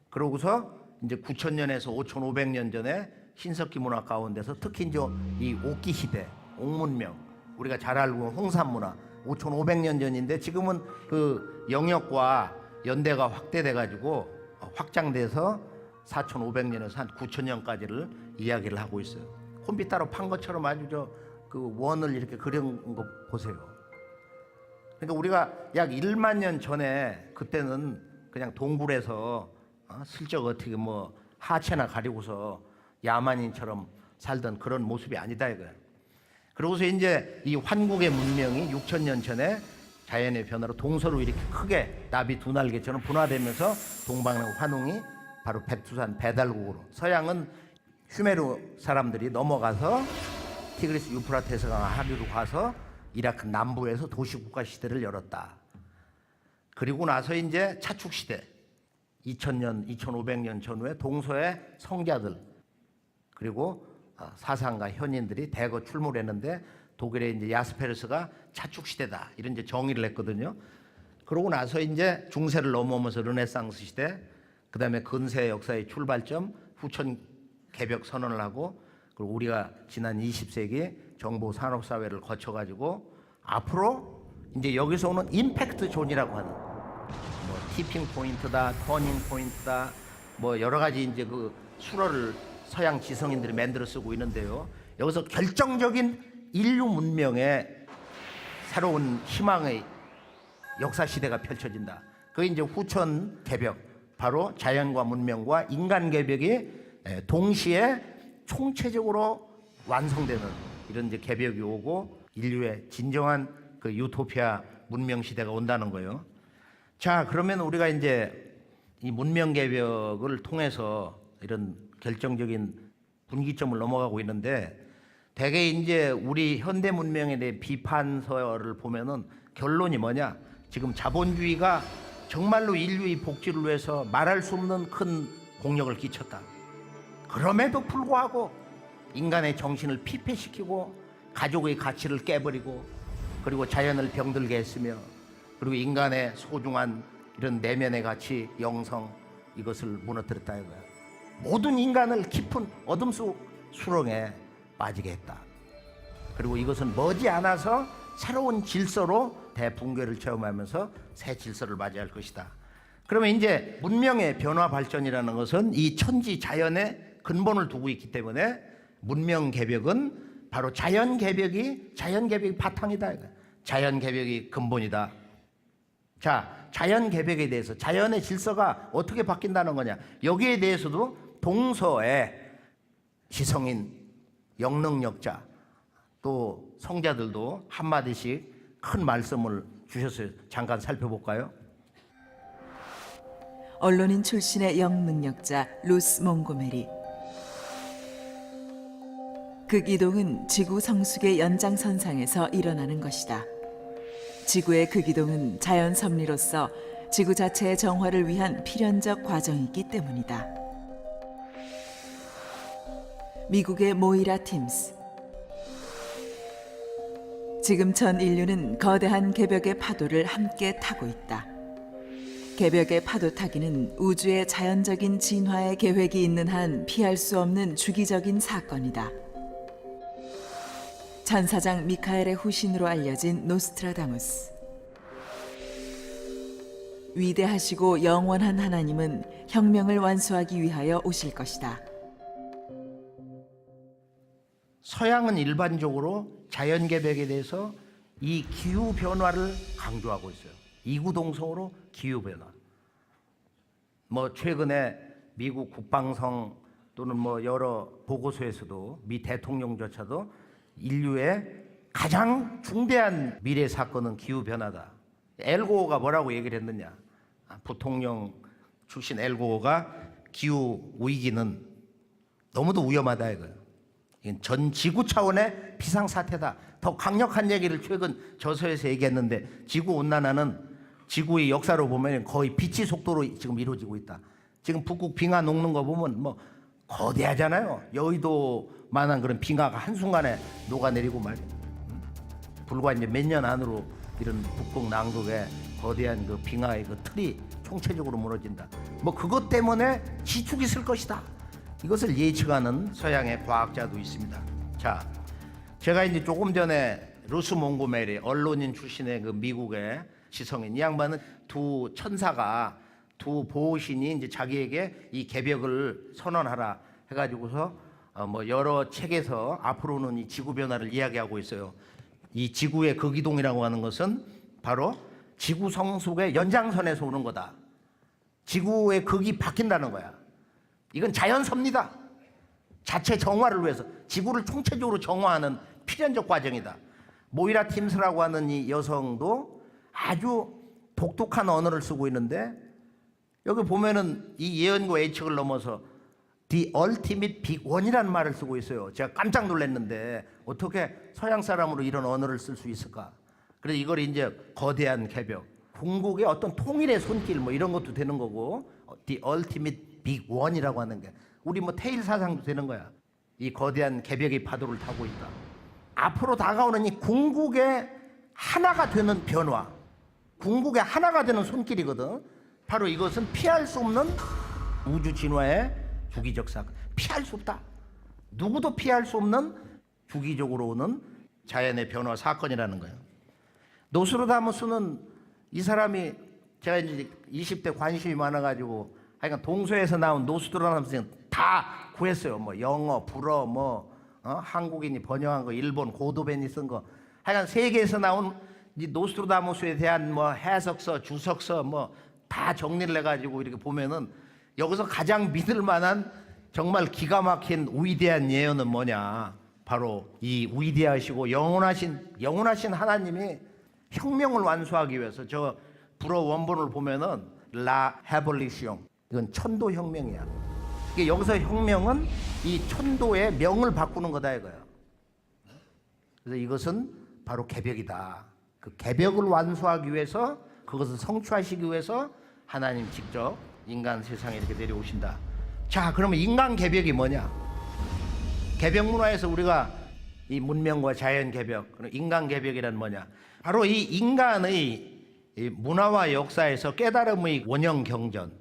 그러고서 이제 9,000년에서 5,500년 전에 신석기 문화 가운데서 특히 이제 이 옥기 시대, 옥문명, 우리가 잘 알고 있는 홍산 문화 5,500년 전인데 지금은 그 영역과 연대가 확대돼 가지고 확장돼서 4,500년에서 한 9,000년까지를 이야기를 하고 있어요. 컴퓨터로 판 것처럼 아주 그 원을 이렇게 그린 거 보세요. 그러니까 우리가 약 1만 년 전에 그때는 그냥 동굴에서 슬쩍 어떻게 뭐 하체나 가리고서 야만인처럼 살던 그런 모습이 아니다 이거예요. 그러고서 이제 이 환국의 문명이 6,000년 전에 자연의 변화로 동서로 이렇게 크게 나비 두 날개처럼 분화되면서 동방의 환웅이 바로 백두산 배달국으로, 서양은 슈메르 사람들이 넘어가서 티그리스 유프라테스 강 하류로 가서 이라크 남부에서 도시국가 시대를 열었다. 그리고 나서 이제 차축 시대 2000년, 2500년 전후에 동서의 성자들 그리고 사상가 현인들이 대거 출몰했는데 독일의 이제 야스페르스가 차축 시대다 이런 이제 정의를 했거든요. 그러고 나서 이제 중세를 넘어오면서 르네상스 시대, 그다음에 근세 역사의 출발점 후천 개벽 선언을 하고, 그리고 우리가 지난 20세기 정보 산업 사회를 거쳐 가지고 앞으로 이제 여기서 오는 임팩트 존이라고 하는 뭐 티핑 포인트다, 터닝 포인트다, 뭐 여러 가지 이제 그 수어를 서양 지성인들이 만들어 쓰고 있는데요. 여기서 결정적인 인류 문명의 새로운 희망의 역사 시대가 펼쳐진다. 그게 이제 후천 개벽, 바로 자연과 문명과 인간 개벽이 동시에 총체적으로 완성되는 이런 이제 개벽이 오고 인류의 진정한 그 유토피아 문명 시대가 온다는 거예요. 자, 그러면 우리가 이제 이 문명 개벽을 통해서 이런 결정적인 분기점을 넘어가고 있는데, 대개 이제 우리 현대 문명에 대해 비판서를 보면은 결론이 뭐냐? 지금 자본주의가 정말로 인류의 복지를 위해서 말할 수 없는 큰 공력을 끼쳤다. 그럼에도 불구하고 인간의 정신을 피폐시키고 가족의 가치를 깨버리고 그리고 자연을 병들게 했으며, 그리고 인간의 소중한 이런 내면의 가치, 영성, 이것을 무너뜨렸다 이거야. 모든 인간을 깊은 어둠 속 수렁에 빠지게 했다. 그리고 이것은 머지않아서 새로운 질서로 대붕괴를 체험하면서 새 질서를 맞이할 것이다. 그러면 이제 문명의 변화 발전이라는 것은 이 천지 자연의 근본을 두고 있기 때문에 문명 개벽은 바로 자연 개벽이 바탕이다. 자연 개벽이 근본이다. 자, 자연 개벽에 대해서 자연의 질서가 어떻게 바뀐다는 거냐? 여기에 대해서도 동서의 지성인 영능력자 또 성자들도 한마디씩 큰 말씀을 주셨어요. 잠깐 살펴볼까요? 언론인 출신의 영능력자 루스 몽고메리. 극이동은 지구 성숙의 연장선상에서 일어나는 것이다. 지구의 극이동은 자연 섭리로서 지구 자체의 정화를 위한 필연적 과정이기 때문이다. 미국의 모이라 팀스. 지금 전 인류는 거대한 개벽의 파도를 함께 타고 있다. 개벽의 파도 타기는 우주의 자연적인 진화의 계획이 있는 한 피할 수 없는 주기적인 사건이다. 천사장 미카엘의 후신으로 알려진 노스트라다무스. 위대하시고 영원한 하나님은 혁명을 완수하기 위하여 오실 것이다. 서양은 일반적으로 자연개벽에 대해서 이 기후변화를 강조하고 있어요. 이구동성으로 기후변화. 뭐 최근에 미국 국방성 또는 뭐 여러 보고서에서도 미 대통령조차도 인류의 가장 중대한 미래 사건은 기후변화다. 엘고어가 뭐라고 얘기를 했느냐? 부통령 출신 엘고어가 기후 위기는 너무도 위험하다 이거예요. 이건 전 지구 차원의 비상사태다. 더 강력한 얘기를 최근 저서에서 얘기했는데, 지구온난화는 지구의 역사로 보면 거의 빛의 속도로 지금 이루어지고 있다. 지금 북극 빙하 녹는 거 보면 뭐 거대하잖아요. 여의도만한 그런 빙하가 한순간에 녹아내리고 말이야. 불과 이제 몇 년 안으로 이런 북극 남극의 거대한 그 빙하의 그 틀이 총체적으로 무너진다. 뭐 그것 때문에 지축이 있을 것이다. 이것을 예측하는 서양의 과학자도 있습니다. 자, 제가 이제 조금 전에 루스 몽고메리 언론인 출신의 그 미국의 지성인, 이 양반은 두 천사가, 두 보호신이 이제 자기에게 이 개벽을 선언하라 해가지고서 뭐 여러 책에서 앞으로는 이 지구 변화를 이야기하고 있어요. 이 지구의 극이동이라고 하는 것은 바로 지구 성숙의 연장선에서 오는 거다. 지구의 극이 바뀐다는 거야. 이건 자연섭니다. 자체 정화를 위해서 지구를 총체적으로 정화하는 필연적 과정이다. 모이라 팀스라고 하는 이 여성도 아주 독특한 언어를 쓰고 있는데, 여기 보면은 이 예언과 예측을 넘어서 The Ultimate Big One이라는 말을 쓰고 있어요. 제가 깜짝 놀랐는데 어떻게 서양 사람으로 이런 언어를 쓸 수 있을까? 그래서 이걸 이제 거대한 개벽, 궁극의 어떤 통일의 손길 뭐 이런 것도 되는 거고, The Ultimate Big One이라고 하는 게 우리 뭐 테일 사상도 되는 거야. 이 거대한 개벽의 파도를 타고 있다. 앞으로 다가오는 이 궁극의 하나가 되는 변화, 궁극의 하나가 되는 손길이거든. 바로 이것은 피할 수 없는 우주 진화의 주기적 사건. 피할 수 없다. 누구도 피할 수 없는 주기적으로 오는 자연의 변화 사건이라는 거예요. 노스트라다무스는 이 사람이, 제가 이제 20대 관심이 많아가지고 하여간 동서에서 나온 노스트라다무스는 다 구했어요. 뭐 영어, 불어, 뭐 한국인이 번역한 거, 일본 고도벤이 쓴 거, 하여간 세계에서 나온 이 노스트라다무스에 대한 뭐 해석서, 주석서 뭐 다 정리를 해가지고 이렇게 보면은 여기서 가장 믿을 만한 정말 기가 막힌 위대한 예언은 뭐냐? 바로 이 위대하시고 영원하신 하나님이 혁명을 완수하기 위해서, 저 불어 원본을 보면은 라 헤볼리시옹, 이건 천도 혁명이야. 이게 여기서 혁명은 이 천도의 명을 바꾸는 거다 이거야. 그래서 이것은 바로 개벽이다. 그 개벽을 완수하기 위해서, 그것을 성취하시기 위해서 하나님 직접 인간 세상에 이렇게 내려오신다. 자, 그러면 인간 개벽이 뭐냐? 개벽 문화에서 우리가 이 문명과 자연 개벽, 인간 개벽이란 뭐냐? 바로 이 인간의 이 문화와 역사에서 깨달음의 원형 경전,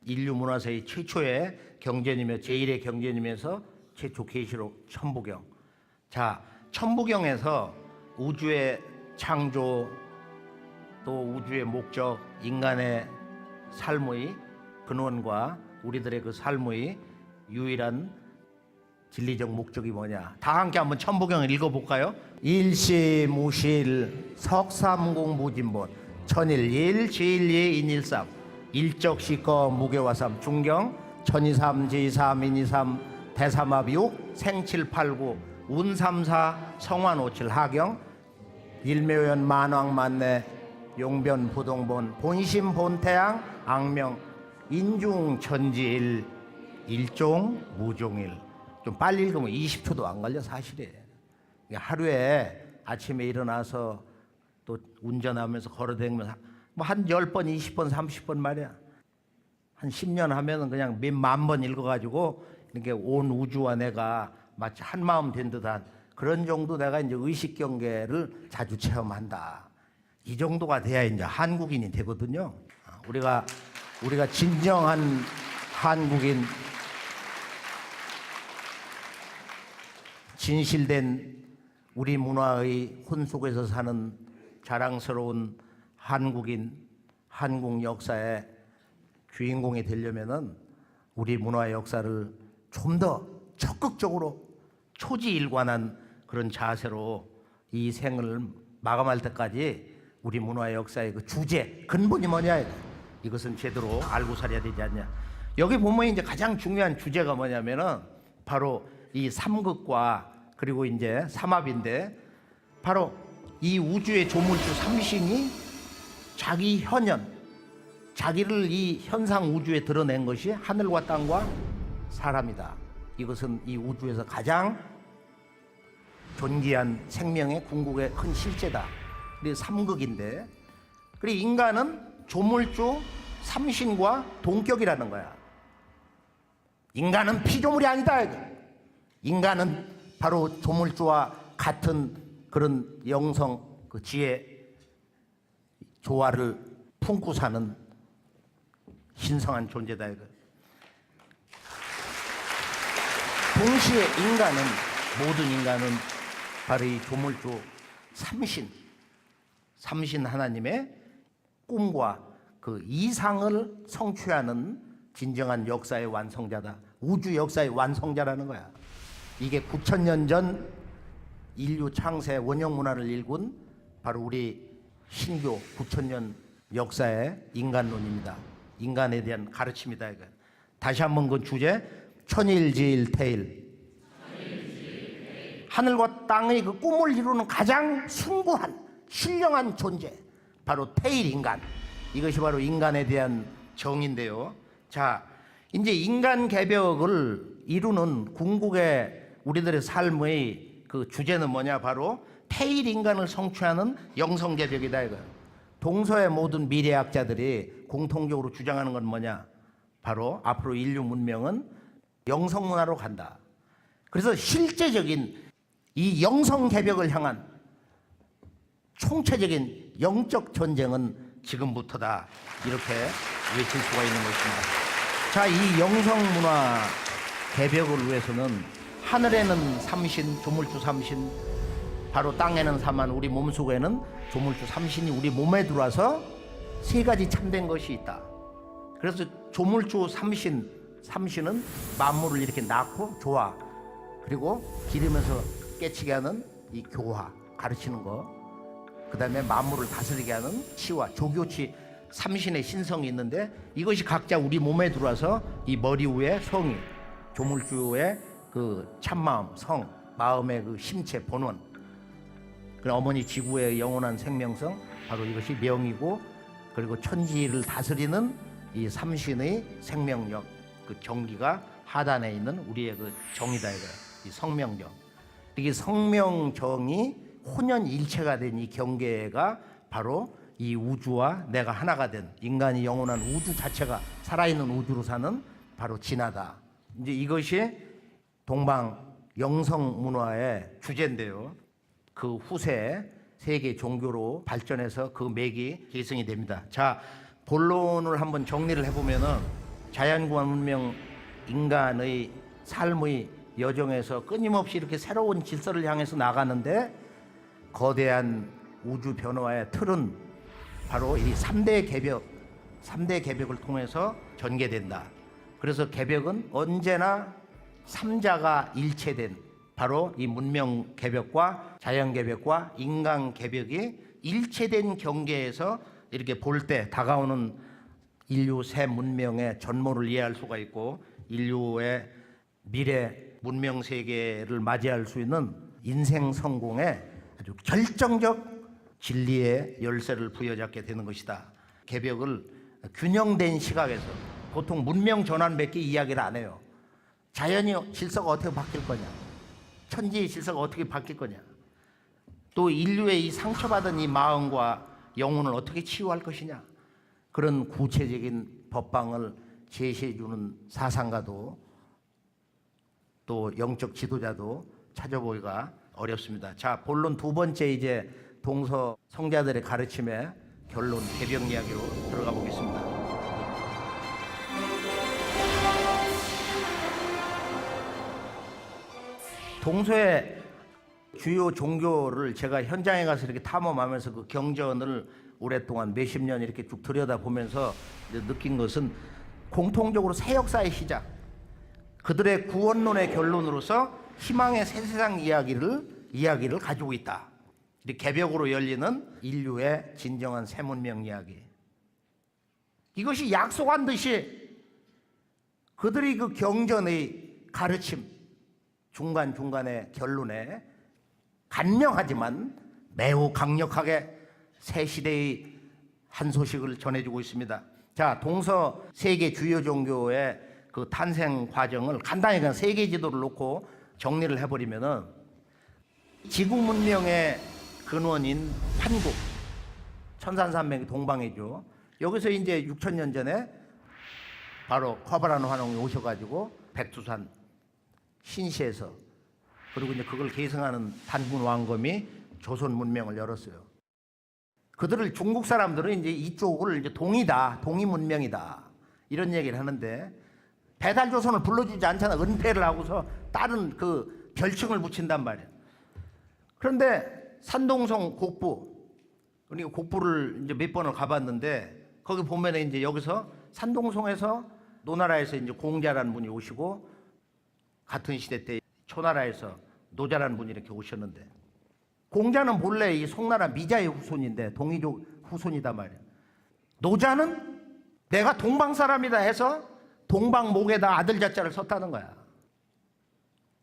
인류 문화사의 최초의 경전이며 제1의 경전이면서 최초 계시록 천부경. 자, 천부경에서 우주의 창조, 또 우주의 목적, 인간의 삶의 근원과 우리들의 그 삶의 유일한 진리적 목적이 뭐냐? 다 함께 한번 천부경을 읽어볼까요? 일시무실 석삼공무진본 천일일 제일예 인일삼 일적시거 무게화삼 중경 천이삼 제이삼 인이삼 대삼합육 생칠팔구 운삼사 성환오칠 하경 일묘연 만왕만내 용변 부동본 본심 본태양 악명 인중천지일 일종 무종일. 좀 빨리 읽으면 20초도 안 걸려 사실이에요. 하루에 아침에 일어나서 또 운전하면서 걸어다니면서 뭐 한 10번, 20번, 30번 말이야. 한 10년 하면은 그냥 몇 만 번 읽어가지고 이렇게 온 우주와 내가 마치 한 마음 된 듯한 그런 정도 내가 이제 의식 경계를 자주 체험한다. 이 정도가 돼야 이제 한국인이 되거든요. 우리가 진정한 한국인, 진실된 우리 문화의 혼 속에서 사는 자랑스러운 한국인, 한국 역사의 주인공이 되려면은 우리 문화 역사를 좀 더 적극적으로 초지일관한 그런 자세로 이 생을 마감할 때까지 우리 문화 역사의 그 주제, 근본이 뭐냐, 이것은 제대로 알고 살아야 되지 않냐. 여기 보면 이제 가장 중요한 주제가 뭐냐면은 바로 이 삼극과 그리고 이제 삼합인데, 바로 이 우주의 조물주 삼신이 자기 현현, 자기를 이 현상 우주에 드러낸 것이 하늘과 땅과 사람이다. 이것은 이 우주에서 가장 존귀한 생명의 궁극의 큰 실제다. 그리고 삼극인데, 그리고 인간은 조물주 삼신과 동격이라는 거야. 인간은 피조물이 아니다. 인간은 바로 조물주와 같은 그런 영성, 그 지혜, 조화를 품고 사는 신성한 존재다. 동시에 모든 인간은 바로 이 조물주 삼신 하나님의 꿈과 그 이상을 성취하는 진정한 역사의 완성자다. 우주 역사의 완성자라는 거야. 이게 9,000년 전 인류 창세 원형 문화를 일군 바로 우리 신교 9,000년 역사의 인간론입니다. 인간에 대한 가르침이다 이거. 다시 한번 그 주제 천일지일태일. 하늘과 땅의 그 꿈을 이루는 가장 숭고한 신령한 존재 바로 태일 인간. 이것이 바로 인간에 대한 정의인데요. 자, 이제 인간 개벽을 이루는 궁극의 우리들의 삶의 그 주제는 뭐냐? 바로 태일 인간을 성취하는 영성 개벽이다 이거예요. 동서의 모든 미래학자들이 공통적으로 주장하는 건 뭐냐? 바로 앞으로 인류 문명은 영성 문화로 간다. 그래서 실제적인 이 영성 개벽을 향한 총체적인 영적 전쟁은 지금부터다. 이렇게 외칠 수가 있는 것입니다. 자, 이 영성 문화 개벽을 위해서는 하늘에는 삼신, 조물주 삼신, 바로 땅에는 사만, 우리 몸속에는 조물주 삼신이 우리 몸에 들어와서 세 가지 참된 것이 있다. 그래서 조물주 삼신은 만물을 이렇게 낳고 조화, 그리고 기르면서 깨치게 하는 이 교화, 가르치는 거, 그 다음에 만물을 다스리게 하는 치와 조교치 삼신의 신성이 있는데 이것이 각자 우리 몸에 들어와서 이 머리 위에 성이, 조물주의 그 참마음, 성, 마음의 그 심체, 본원, 그 어머니 지구의 영원한 생명성, 바로 이것이 명이고, 그리고 천지를 다스리는 이 삼신의 생명력, 그 정기가 하단에 있는 우리의 그 정이다 이거야. 이 성명정. 이게 성명정이 혼연일체가 된 이 경계가 바로 이 우주와 내가 하나가 된 인간이 영원한 우주 자체가 살아있는 우주로 사는 바로 진화다. 이제 이것이 동방 영성 문화의 주제인데요. 그 후세 세계 종교로 발전해서 그 맥이 계승이 됩니다. 자, 본론을 한번 정리를 해보면은 자연과 문명 인간의 삶의 여정에서 끊임없이 이렇게 새로운 질서를 향해서 나가는데 거대한 우주 변화의 틀은 바로 이 3대 개벽을 통해서 전개된다. 그래서 개벽은 언제나 삼자가 일체된 바로 이 문명 개벽과 자연 개벽과 인간 개벽이 일체된 경계에서 이렇게 볼 때 다가오는 인류 새 문명의 전모를 이해할 수가 있고 인류의 미래 문명 세계를 맞이할 수 있는 인생 성공의 아주 결정적 진리의 열쇠를 부여잡게 되는 것이다. 개벽을 균형된 시각에서 보통 문명 전환밖에 이야기를 안 해요. 자연의 질서가 어떻게 바뀔 거냐, 천지의 질서가 어떻게 바뀔 거냐, 또 인류의 이 상처받은 이 마음과 영혼을 어떻게 치유할 것이냐, 그런 구체적인 법방을 제시해주는 사상가도 또 영적 지도자도 찾아보기가 어렵습니다. 자, 본론 두 번째 이제 동서 성자들의 가르침의 결론 개벽 이야기로 들어가 보겠습니다. 동서의 주요 종교를 제가 현장에 가서 이렇게 탐험하면서 그 경전을 오랫동안 몇십 년 이렇게 쭉 들여다보면서 느낀 것은 공통적으로 새 역사의 시작, 그들의 구원론의 결론으로서 희망의 새 세상 이야기를 가지고 있다. 개벽으로 열리는 인류의 진정한 새 문명 이야기. 이것이 약속한 듯이 그들이 그 경전의 가르침 중간중간의 결론에 간명하지만 매우 강력하게 새 시대의 한 소식을 전해주고 있습니다. 자, 동서 세계 주요 종교의 그 탄생 과정을 간단히 그냥 세계 지도를 놓고 정리를 해버리면은 지구 문명의 근원인 환국, 천산산맥 동방이죠. 여기서 이제 6,000년 전에 바로 커바라노 환웅이 오셔가지고 백두산 신시에서, 그리고 이제 그걸 계승하는 단군 왕검이 조선 문명을 열었어요. 그들을 중국 사람들은 이제 이쪽을 이제 동이 문명이다 이런 얘기를 하는데 배달조선을 불러주지 않잖아. 은폐를 하고서 다른 그 별칭을 붙인단 말이야. 그런데 산동성 곡부, 그러니까 곡부를 이제 몇 번을 가봤는데 거기 보면 이제 여기서 산동성에서 노나라에서 이제 공자라는 분이 오시고 같은 시대 때 초나라에서 노자라는 분이 이렇게 오셨는데 공자는 본래 이 송나라 미자의 후손인데 동이족 후손이다 말이야. 노자는 내가 동방 사람이다 해서 동방목에다 아들 자자를 썼다는 거야.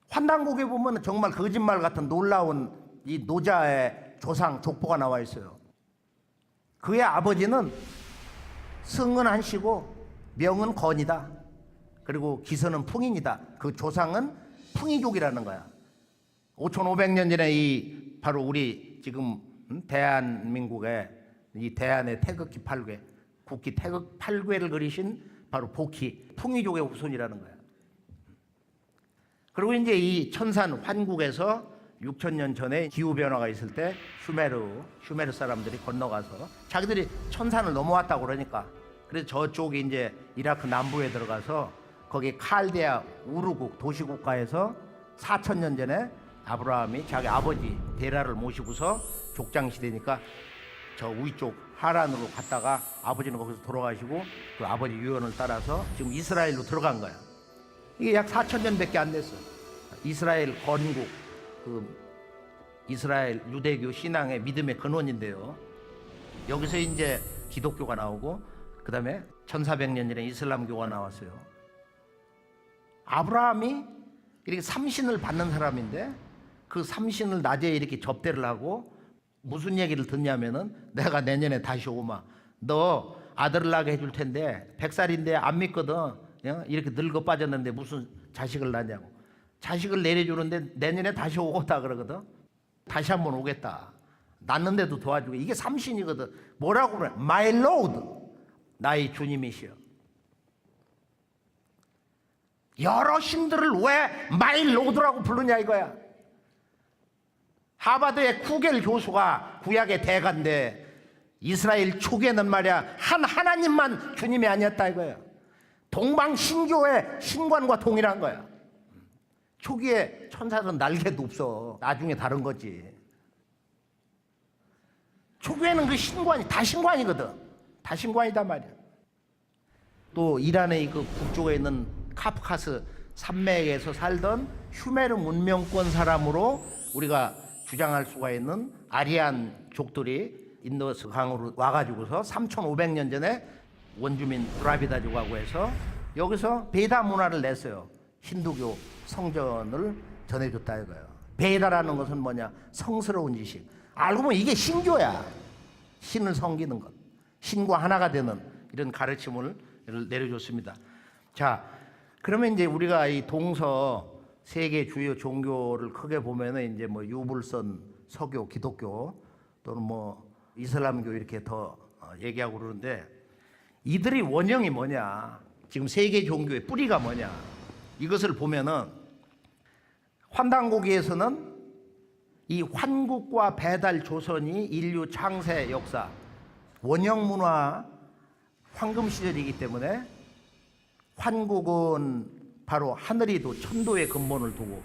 환단곡에 보면 정말 거짓말 같은 놀라운 이 노자의 조상 족보가 나와 있어요. 그의 아버지는 승은 한씨고 명은 건이다. 그리고 기선은 풍인이다. 그 조상은 풍이족이라는 거야. 5,500년 전에 이 바로 우리 지금 대한민국의 이 대한의 태극기 8궤, 국기 태극 8궤를 그리신 바로 복희 풍이족의 후손이라는 거야. 그리고 이제 이 천산 환국에서 6,000년 전에 기후 변화가 있을 때 슈메르 사람들이 건너가서 자기들이 천산을 넘어왔다고 그러니까 그래서 저쪽이 이제 이라크 남부에 들어가서 거기 칼데아 우르국 도시국가에서 4,000년 전에 아브라함이 자기 아버지 데라를 모시고서 족장 시대니까 저 위쪽 하란으로 갔다가 아버지는 거기서 돌아가시고 그 아버지 유언을 따라서 지금 이스라엘로 들어간 거야. 이게 약 4,000년밖에 안 됐어. 이스라엘 건국, 그 이스라엘 유대교 신앙의 믿음의 근원인데요. 여기서 이제 기독교가 나오고 그 다음에 1400년 전에 이슬람교가 나왔어요. 아브라함이 이렇게 삼신을 받는 사람인데 그 삼신을 낮에 이렇게 접대를 하고 무슨 얘기를 듣냐면은 내가 내년에 다시 오마 너 아들을 낳게 해줄 텐데 100살인데 안 믿거든. 이렇게 늙어 빠졌는데 무슨 자식을 낳냐고. 자식을 내려주는데 내년에 다시 오겠다 그러거든. 다시 한번 오겠다. 낳는데도 도와주고. 이게 삼신이거든. 뭐라고 그래? My Lord, 나의 주님이시여. 여러 신들을 왜 My Lord라고 부르냐 이거야. 하버드의 쿠겔 교수가 구약의 대가인데 이스라엘 초기에는 말이야 한 하나님만 주님이 아니었다 이거야. 동방 신교의 신관과 동일한 거야. 초기에 천사는 날개도 없어. 나중에 다른 거지. 초기에는 그 신관이 다 신관이거든. 다 신관이단 말이야. 또 이란의 그 북쪽에 있는 카프카스 산맥에서 살던 슈메르 문명권 사람으로 우리가 주장할 수가 있는 아리안족들이 인더스 강으로 와가지고서 3,500년 전에 원주민 브라비다족하고 해서 여기서 베다 문화를 냈어요. 힌두교 성전을 전해줬다 이거예요. 베다라는 것은 뭐냐? 성스러운 지식. 알고 보면 이게 신교야. 신을 섬기는 것. 신과 하나가 되는 이런 가르침을 내려줬습니다. 자, 그러면 이제 우리가 이 동서 세계 주요 종교를 크게 보면은 이제 뭐 유불선, 서교, 기독교 또는 뭐 이슬람교 이렇게 더 얘기하고 그러는데 이들의 원형이 뭐냐? 지금 세계 종교의 뿌리가 뭐냐? 이것을 보면은 환단고기에서는 이 환국과 배달 조선이 인류 창세 역사 원형 문화 황금 시절이기 때문에 환국은 바로 하늘이도 천도의 근본을 두고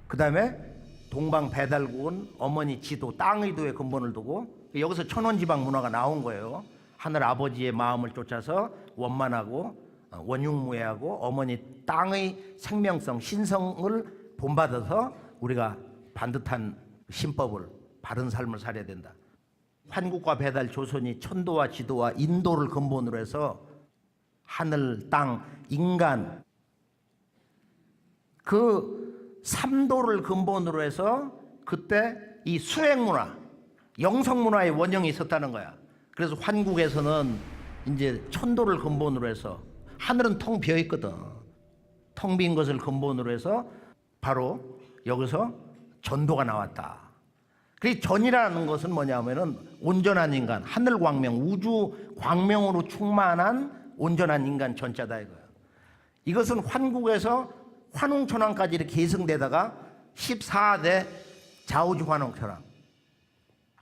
그 다음에 동방 배달국은 어머니 지도 땅의도의 근본을 두고 여기서 천원지방 문화가 나온 거예요. 하늘 아버지의 마음을 쫓아서 원만하고 원흉무해하고 어머니 땅의 생명성 신성을 본받아서 우리가 반듯한 신법을 바른 삶을 살아야 된다. 환국과 배달 조선이 천도와 지도와 인도를 근본으로 해서 하늘, 땅, 인간 그 삼도를 근본으로 해서 그때 이 수행문화, 영성문화의 원형이 있었다는 거야. 그래서 환국에서는 이제 천도를 근본으로 해서 하늘은 텅 비어 있거든. 텅 빈 것을 근본으로 해서 바로 여기서 전도가 나왔다. 그 전이라는 것은 뭐냐면은 온전한 인간, 하늘 광명, 우주 광명으로 충만한 온전한 인간 전자다 이거야. 이것은 환국에서 환웅천왕까지 이렇게 계승되다가 14대 자오지 환웅천왕,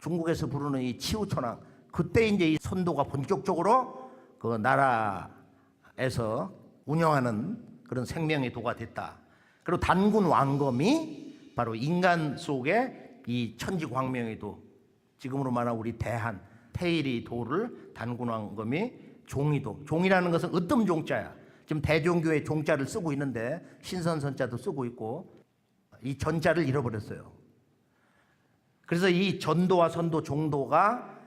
중국에서 부르는 이 치우천왕, 그때 이제 이 선도가 본격적으로 그 나라에서 운영하는 그런 생명의 도가 됐다. 그리고 단군 왕검이 바로 인간 속에 이 천지광명의 도, 지금으로 말하면 우리 대한 태일의 도를 단군 왕검이 종이도, 종이라는 것은 으뜸 종자야. 지금 대종교의 종자를 쓰고 있는데 신선선자도 쓰고 있고 이 전자를 잃어버렸어요. 그래서 이 전도와 선도, 종도가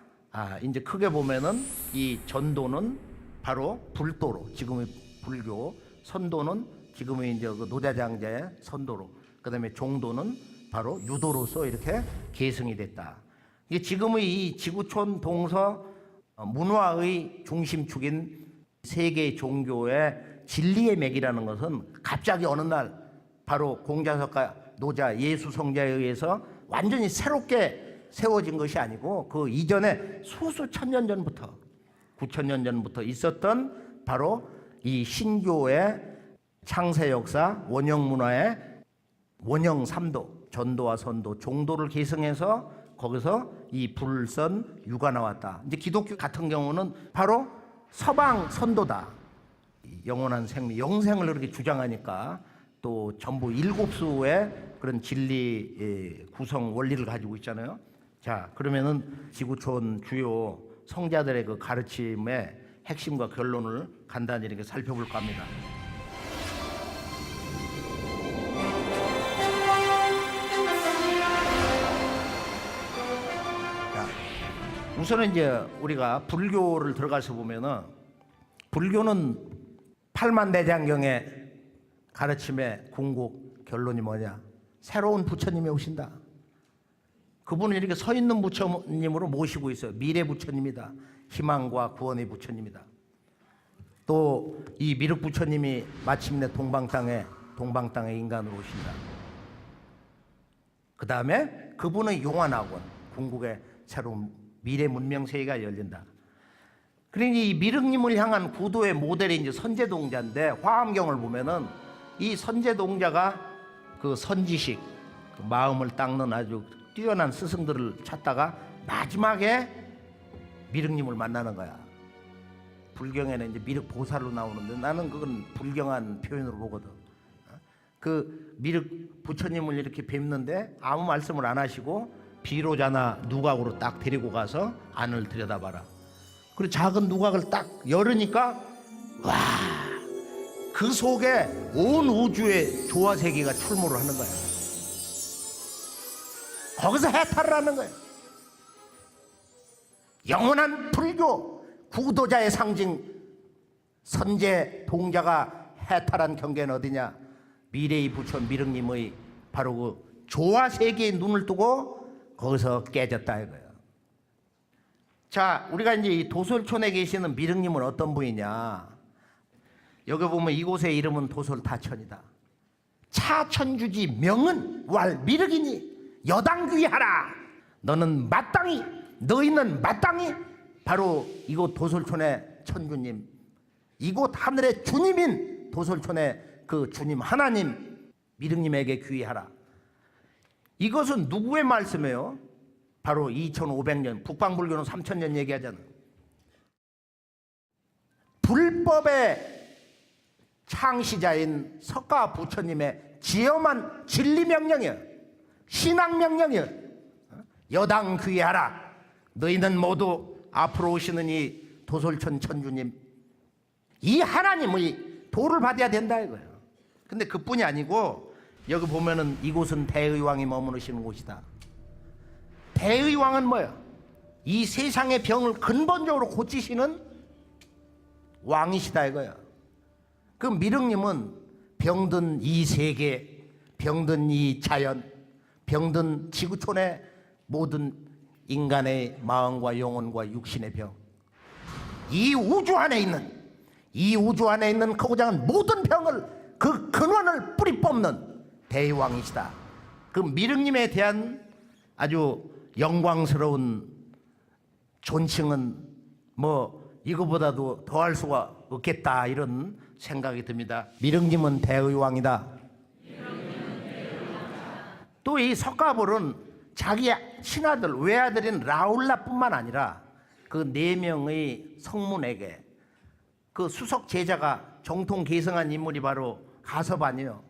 이제 크게 보면은 이 전도는 바로 불도로, 지금의 불교, 선도는 지금의 이제 그 노자장자의 선도로, 그다음에 종도는 바로 유도로서 이렇게 계승이 됐다. 이게 지금의 이 지구촌 동서 문화의 중심축인 세계 종교의 진리의 맥이라는 것은 갑자기 어느 날 바로 공자석가 노자 예수 성자에 의해서 완전히 새롭게 세워진 것이 아니고 그 이전에 수수 천년 전부터 9천년 전부터 있었던 바로 이 신교의 창세 역사, 원형 문화의 원형 삼도, 전도와 선도, 종도를 계승해서 거기서 이 불선 유가 나왔다. 이제 기독교 같은 경우는 바로 서방 선도다. 영원한 생명, 영생을 그렇게 주장하니까 또 전부 일곱 수의 그런 진리 구성 원리를 가지고 있잖아요. 자, 그러면은 지구촌 주요 성자들의 그 가르침의 핵심과 결론을 간단히 이렇게 살펴볼까 합니다. 자, 우선은 이제 우리가 불교를 들어가서 보면은 불교는 팔만대장경의 가르침의 궁극 결론이 뭐냐? 새로운 부처님이 오신다. 그분은 이렇게 서 있는 부처님으로 모시고 있어요. 미래 부처님이다. 희망과 구원의 부처님이다. 또 이 미륵 부처님이 마침내 동방땅에 인간으로 오신다. 그 다음에 그분의 용화낙원, 궁극의 새로운 미래 문명 세계가 열린다. 그러니 이 미륵님을 향한 구도의 모델이 이제 선제동자인데 화엄경을 보면은 이 선제동자가 그 선지식, 그 마음을 닦는 아주 뛰어난 스승들을 찾다가 마지막에 미륵님을 만나는 거야. 불경에는 이제 미륵 보살로 나오는데 나는 그건 불경한 표현으로 보거든. 그 미륵 부처님을 이렇게 뵙는데 아무 말씀을 안 하시고 비로자나 누각으로 딱 데리고 가서 안을 들여다봐라. 그리고 작은 누각을 딱 열으니까 와, 그 속에 온 우주의 조화 세계가 출몰을 하는 거야. 거기서 해탈을 하는 거야. 영원한 불교 구도자의 상징 선제 동자가 해탈한 경계는 어디냐? 미래의 부처 미륵님의 바로 그 조화 세계에 눈을 뜨고 거기서 깨졌다 이거예요. 자, 우리가 이제 이 도솔촌에 계시는 미륵님은 어떤 분이냐? 여기 보면 이곳의 이름은 도솔타천이다. 차천주지 명은 왈 미륵이니 여당귀하라. 너는 마땅히, 너희는 마땅히 바로 이곳 도솔촌의 천주님, 이곳 하늘의 주님인 도솔촌의 그 주님 하나님 미륵님에게 귀하라. 이것은 누구의 말씀이에요? 바로 2500년, 북방불교는 3000년 얘기하잖아. 불법의 창시자인 석가 부처님의 지엄한 진리 명령이야. 신앙 명령이야. 여당 귀하라. 너희는 모두 앞으로 오시는 이 도솔천 천주님, 이 하나님의 도를 받아야 된다 이거예요. 근데 그뿐이 아니고 여기 보면은 이곳은 대의왕이 머무르시는 곳이다. 대의왕은 뭐야? 이 세상의 병을 근본적으로 고치시는 왕이시다 이거야. 그 미륵님은 병든 이 세계, 병든 이 자연, 병든 지구촌의 모든 인간의 마음과 영혼과 육신의 병, 이 우주 안에 있는 크고작은 모든 병을 그 근원을 뿌리 뽑는 대왕이시다. 그 미륵님에 대한 아주 영광스러운 존칭은 뭐 이거보다도 더할 수가 없겠다 이런 생각이 듭니다. 미륵님은 대의왕이다. 또 이 석가볼은 자기 친아들 외아들인 라울라뿐만 아니라 그 4명의 성문에게 그 수석 제자가 정통 계승한 인물이 바로 가섭 아니에요.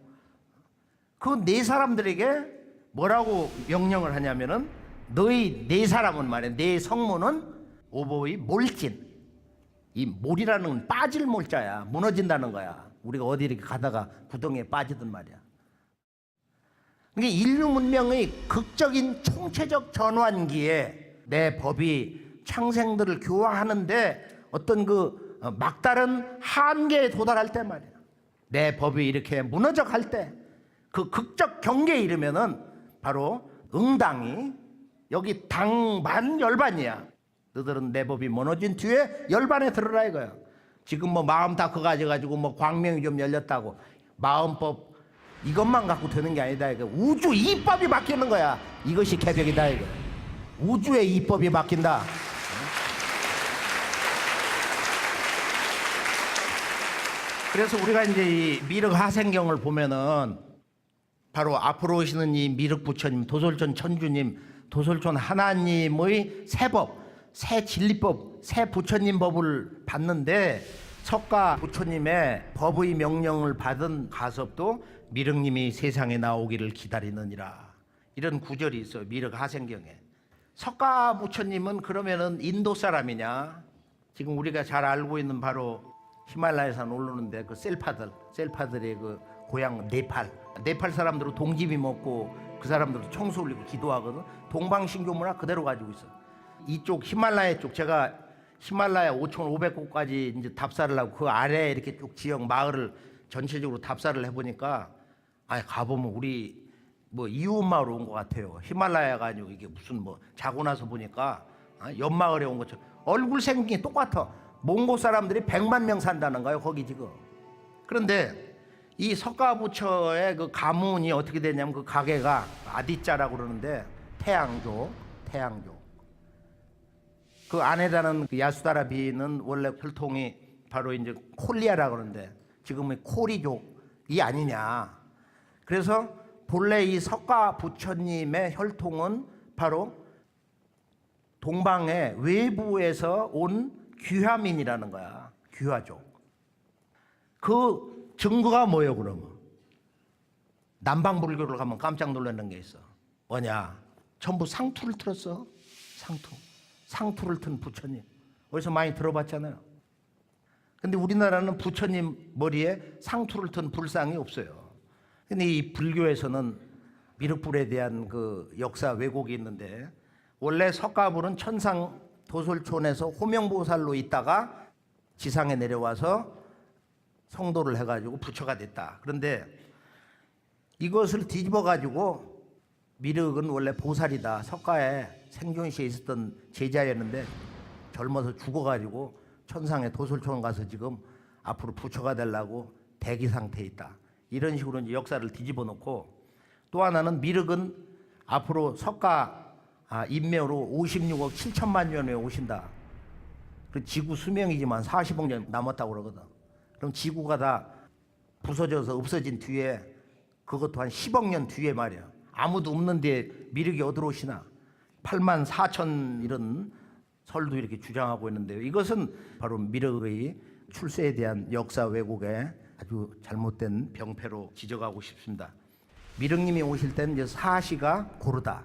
그 네 사람들에게 뭐라고 명령을 하냐면은 너희 네 사람은 말이야, 네 성문은 오보의 몰진. 이 몰이라는 건 빠질 몰자야. 무너진다는 거야. 우리가 어디 이렇게 가다가 구덩이에 빠지든 말이야. 그러니까 인류 문명의 극적인 총체적 전환기에 내 법이 창생들을 교화하는데 어떤 그 막다른 한계에 도달할 때 말이야. 내 법이 이렇게 무너져 갈 때 그 극적 경계에 이르면은 바로 응당이 여기 당반 열반이야. 너들은 내 법이 무너진 뒤에 열반에 들어라 이거야. 지금 뭐 마음 다 그거 가져가지고 뭐 광명이 좀 열렸다고 마음법 이것만 갖고 되는 게 아니다 이거. 우주 이법이 바뀌는 거야. 이것이 개벽이다 이거. 우주의 이법이 바뀐다. 그래서 우리가 이제 이 미륵 하생경을 보면은 바로 앞으로 오시는 이 미륵 부처님, 도솔천 천주님, 도솔천 하나님의 새법, 새 진리법, 새 부처님 법을 받는데 석가 부처님의 법의 명령을 받은 가섭도 미륵님이 세상에 나오기를 기다리느니라. 이런 구절이 있어요. 미륵 하생경에. 석가 부처님은 그러면은 인도 사람이냐? 지금 우리가 잘 알고 있는 바로 히말라야산 오르는데 그 셀파들의 그 고향 네팔 사람들은 동집이 먹고 그 사람들도 청소 올리고 기도하거든. 동방신교 문화 그대로 가지고 있어. 이쪽 히말라야 쪽 제가 히말라야 5,500곳까지 이제 답사를 하고 그 아래에 이렇게 쭉 지역 마을을 전체적으로 답사를 해보니까 가보면 우리 뭐 이웃 마을 온 것 같아요. 히말라야가 아니고 이게 무슨 뭐 자고 나서 보니까 옆 마을에 온 것처럼 얼굴 생긴 게 똑같아. 몽고 사람들이 100만 명 산다는 거예요 거기 지금. 그런데 이 석가부처의 그 가문이 어떻게 되냐면 그 가게가 아디자라고 그러는데 태양족. 그 안에다는 그 야수다라비는 원래 혈통이 바로 이제 콜리아라고 그러는데 지금은 코리족이 아니냐. 그래서 본래 이 석가부처님의 혈통은 바로 동방의 외부에서 온 귀화민이라는 거야. 귀화족. 그 증거가 뭐예요 그러면? 남방불교를 가면 깜짝 놀라는 게 있어. 뭐냐? 전부 상투를 틀었어. 상투를 튼 부처님. 어디서 많이 들어봤잖아요. 근데 우리나라는 부처님 머리에 상투를 튼 불상이 없어요. 근데 이 불교에서는 미륵불에 대한 그 역사 왜곡이 있는데 원래 석가불은 천상 도솔촌에서 호명보살로 있다가 지상에 내려와서 성도를 해가지고 부처가 됐다. 그런데 이것을 뒤집어가지고 미륵은 원래 보살이다. 석가에 생존시에 있었던 제자였는데 젊어서 죽어가지고 천상의 도솔촌 가서 지금 앞으로 부처가 되려고 대기 상태에 있다. 이런 식으로 이제 역사를 뒤집어 놓고 또 하나는 미륵은 앞으로 석가 인묘로 56억 7천만 년 후에 오신다. 그 지구 수명이지만 40억 년 남았다고 그러거든. 그럼 지구가 다 부서져서 없어진 뒤에 그것도 한 10억 년 뒤에 말이야. 아무도 없는데 미륵이 어디로 오시나. 8만 4천 이런 설도 이렇게 주장하고 있는데요. 이것은 바로 미륵의 출세에 대한 역사 왜곡에 아주 잘못된 병폐로 지적하고 싶습니다. 미륵님이 오실 때는 이제 사시가 고르다.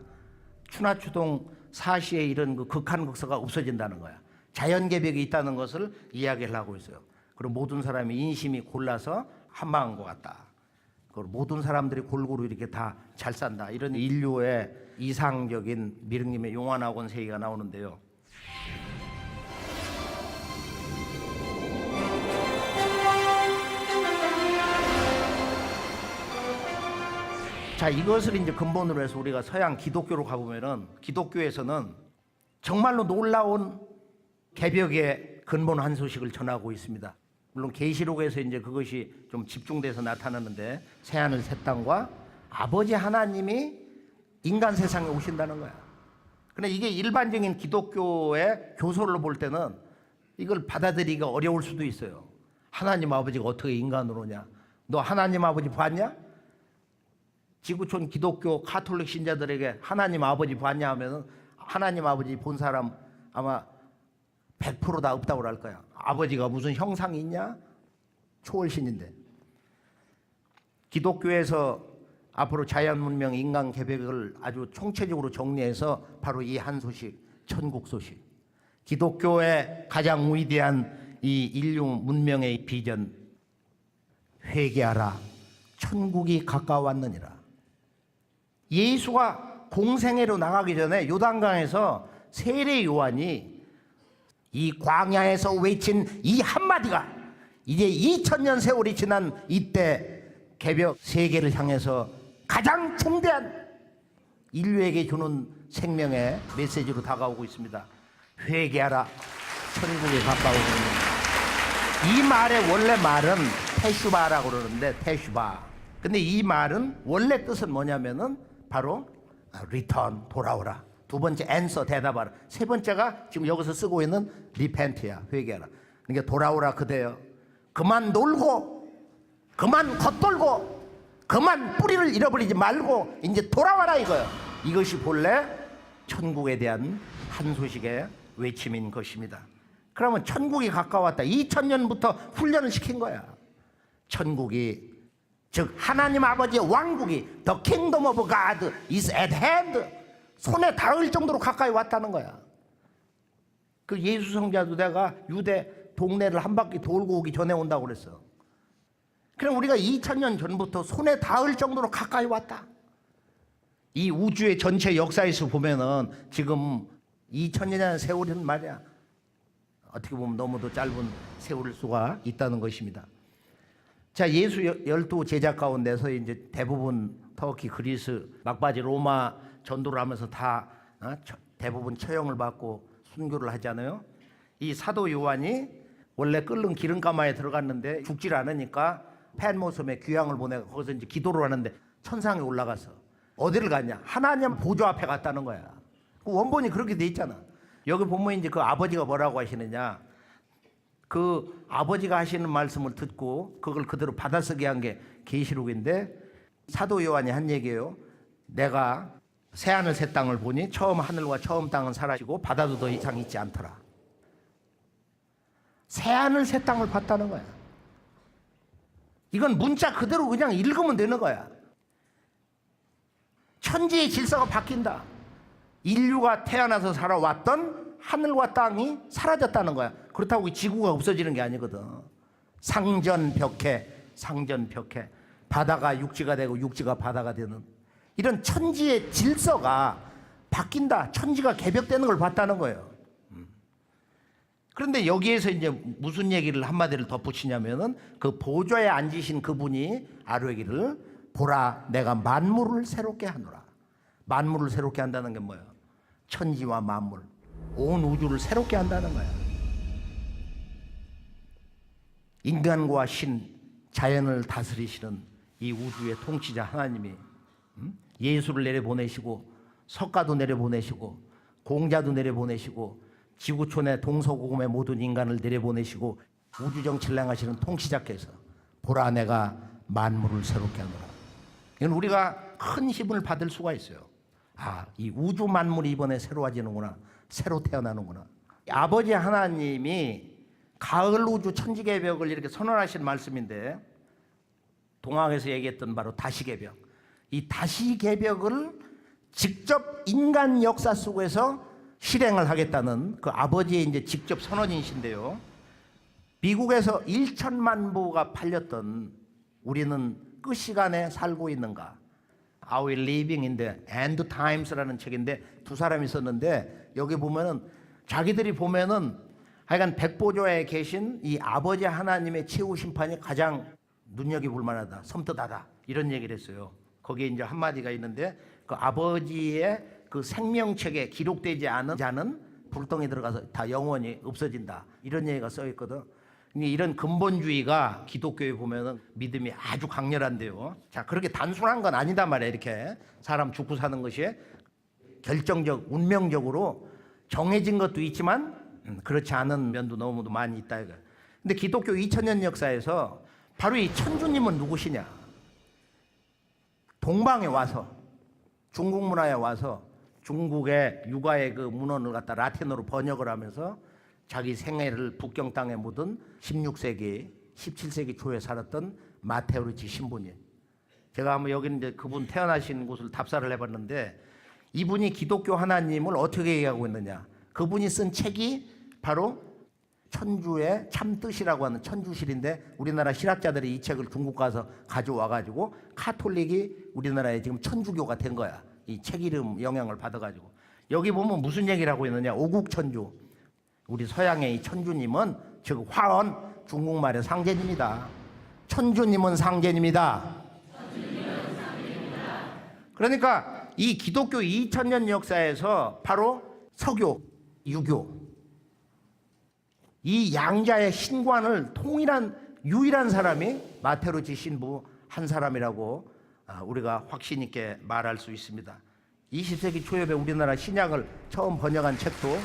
추나추동 사시의 이런 그 극한극서가 없어진다는 거야. 자연개벽이 있다는 것을 이야기를 하고 있어요. 그리고 모든 사람이 인심이 골라서 한마음 것 같다. 그리고 모든 사람들이 골고루 이렇게 다 잘 산다. 이런 인류의 이상적인 미륵님의 용화낙원 세계가 나오는데요. 자, 이것을 이제 근본으로 해서 우리가 서양 기독교로 가보면은 기독교에서는 정말로 놀라운 개벽의 근본 한 소식을 전하고 있습니다. 물론 계시록에서 이제 그것이 좀 집중돼서 나타나는데 새하늘 새 땅과 아버지 하나님이 인간 세상에 오신다는 거야. 근데 이게 일반적인 기독교의 교설로 볼 때는 이걸 받아들이기가 어려울 수도 있어요. 하나님 아버지가 어떻게 인간으로 오냐? 너 하나님 아버지 봤냐? 지구촌 기독교 카톨릭 신자들에게 하나님 아버지 봤냐 하면은 하나님 아버지 본 사람 아마 100% 다 없다고 할 거야. 아버지가 무슨 형상이 있냐? 초월신인데. 기독교에서 앞으로 자연 문명, 인간 개벽을 아주 총체적으로 정리해서 바로 이 한 소식, 천국 소식. 기독교의 가장 위대한 이 인류 문명의 비전, 회개하라, 천국이 가까웠느니라. 예수가 공생애로 나가기 전에 요단강에서 세례 요한이 이 광야에서 외친 이 한마디가 이제 2000년 세월이 지난 이때 개벽 세계를 향해서 가장 중대한 인류에게 주는 생명의 메시지로 다가오고 있습니다. 회개하라, 천국에 가까우고 있는. 이 말의 원래 말은 테슈바라고 그러는데, 테슈바. 근데 이 말은 원래 뜻은 뭐냐면은 바로 return, 돌아오라. 두 번째 answer, 대답하라. 세 번째가 지금 여기서 쓰고 있는 repent야, 회개하라. 그러니까 돌아오라 그대여. 그만 놀고, 그만 겉돌고, 그만 뿌리를 잃어버리지 말고 이제 돌아와라 이거예요. 이것이 본래 천국에 대한 한 소식의 외침인 것입니다. 그러면 천국이 가까웠다. 2000년부터 훈련을 시킨 거야. 천국이, 즉 하나님 아버지의 왕국이 The Kingdom of God is at hand, 손에 닿을 정도로 가까이 왔다는 거야. 그 예수 성자도 내가 유대 동네를 한 바퀴 돌고 오기 전에 온다고 그랬어. 그럼 우리가 2000년 전부터 손에 닿을 정도로 가까이 왔다. 이 우주의 전체 역사에서 보면은 지금 2000년의 세월은 말이야, 어떻게 보면 너무도 짧은 세월 수가 있다는 것입니다. 자, 예수 12 제자 가운데서 이제 대부분 터키, 그리스, 막바지 로마 전도를 하면서 다 대부분 처형을 받고 순교를 하잖아요. 이 사도 요한이 원래 끓는 기름가마에 들어갔는데 죽질 않으니까 펜모섬에 귀향을 보내고 거기서 이제 기도를 하는데 천상에 올라가서 어디를 갔냐? 하나님 보좌 앞에 갔다는 거야. 그 원본이 그렇게 돼 있잖아. 여기 보면 이제 그 아버지가 뭐라고 하시느냐? 그 아버지가 하시는 말씀을 듣고 그걸 그대로 받아쓰게 한 게 계시록인데, 사도 요한이 한 얘기예요. 내가 새하늘 새 땅을 보니 처음 하늘과 처음 땅은 사라지고 바다도 더 이상 있지 않더라. 새하늘 새 땅을 봤다는 거야. 이건 문자 그대로 그냥 읽으면 되는 거야. 천지의 질서가 바뀐다. 인류가 태어나서 살아왔던 하늘과 땅이 사라졌다는 거야. 그렇다고 지구가 없어지는 게 아니거든. 상전벽해, 상전벽해. 바다가 육지가 되고 육지가 바다가 되는 이런 천지의 질서가 바뀐다. 천지가 개벽되는 걸 봤다는 거예요. 그런데 여기에서 이제 무슨 얘기를 한마디를 덧붙이냐면은 그 보좌에 앉으신 그분이 아뢰기를 보라, 내가 만물을 새롭게 하노라. 만물을 새롭게 한다는 게 뭐예요? 천지와 만물, 온 우주를 새롭게 한다는 거야. 인간과 신, 자연을 다스리시는 이 우주의 통치자 하나님이 예수를 내려보내시고 석가도 내려보내시고 공자도 내려보내시고 지구촌의 동서고금의 모든 인간을 내려보내시고 우주 정치를 행하시는 통치자께서 보라, 내가 만물을 새롭게 하노라. 이건 우리가 큰 힘을 받을 수가 있어요. 아, 이 우주 만물이 이번에 새로워지는구나, 새로 태어나는구나. 아버지 하나님이 가을 우주 천지개벽을 이렇게 선언하신 말씀인데, 동학에서 얘기했던 바로 다시개벽, 이 다시개벽을 직접 인간 역사 속에서 실행을 하겠다는 그 아버지의 이제 직접 선언이신데요. 미국에서 1천만 부가 팔렸던 우리는 끝 시간에 살고 있는가? Are we living in the end times라는 책인데 두 사람이 썼는데, 여기 보면은 자기들이 보면은 하여간 백보좌에 계신 이 아버지 하나님의 최후 심판이 가장 눈여겨볼 만하다, 섬뜩하다, 이런 얘기를 했어요. 거기에 이제 한마디가 있는데, 그 아버지의 그 생명책에 기록되지 않은 자는 불덩이 들어가서 다 영원히 없어진다, 이런 얘기가 써 있거든. 이런 근본주의가 기독교에 보면은 믿음이 아주 강렬한데요. 자, 그렇게 단순한 건 아니다 말이야. 이렇게 사람 죽고 사는 것이 결정적, 운명적으로 정해진 것도 있지만 그렇지 않은 면도 너무도 많이 있다 이거. 근데 기독교 2000년 역사에서 바로 이 천주님은 누구시냐? 동방에 와서, 중국 문화에 와서 중국의 육아의 그 문헌을 갖다 라틴어로 번역을 하면서 자기 생애를 북경 땅에 묻은 16세기, 17세기 초에 살았던 마테오리치 신부님. 제가 한번 여기 이제 그분 태어나신 곳을 답사를 해봤는데 이분이 기독교 하나님을 어떻게 얘기하고 있느냐. 그분이 쓴 책이 바로 천주의 참뜻이라고 하는 천주실인데 우리나라 신학자들이 이 책을 중국 가서 가져와가지고 카톨릭이 우리나라에 지금 천주교가 된 거야. 이 책 이름 영향을 받아가지고. 여기 보면 무슨 얘기를 하고 있느냐. 오국천주. 우리 서양의 이 천주님은 즉 화언, 중국말의 상제님이다. 천주님은 상제님이다. 그러니까 이 기독교 2000년 역사에서 바로 서교, 유교 이 양자의 신관을 통일한 유일한 사람이 마테오리치 신부 한 사람이라고 우리가 확신 있게 말할 수 있습니다. 20세기 초엽에 우리나라 신약을 처음 번역한 책도 보면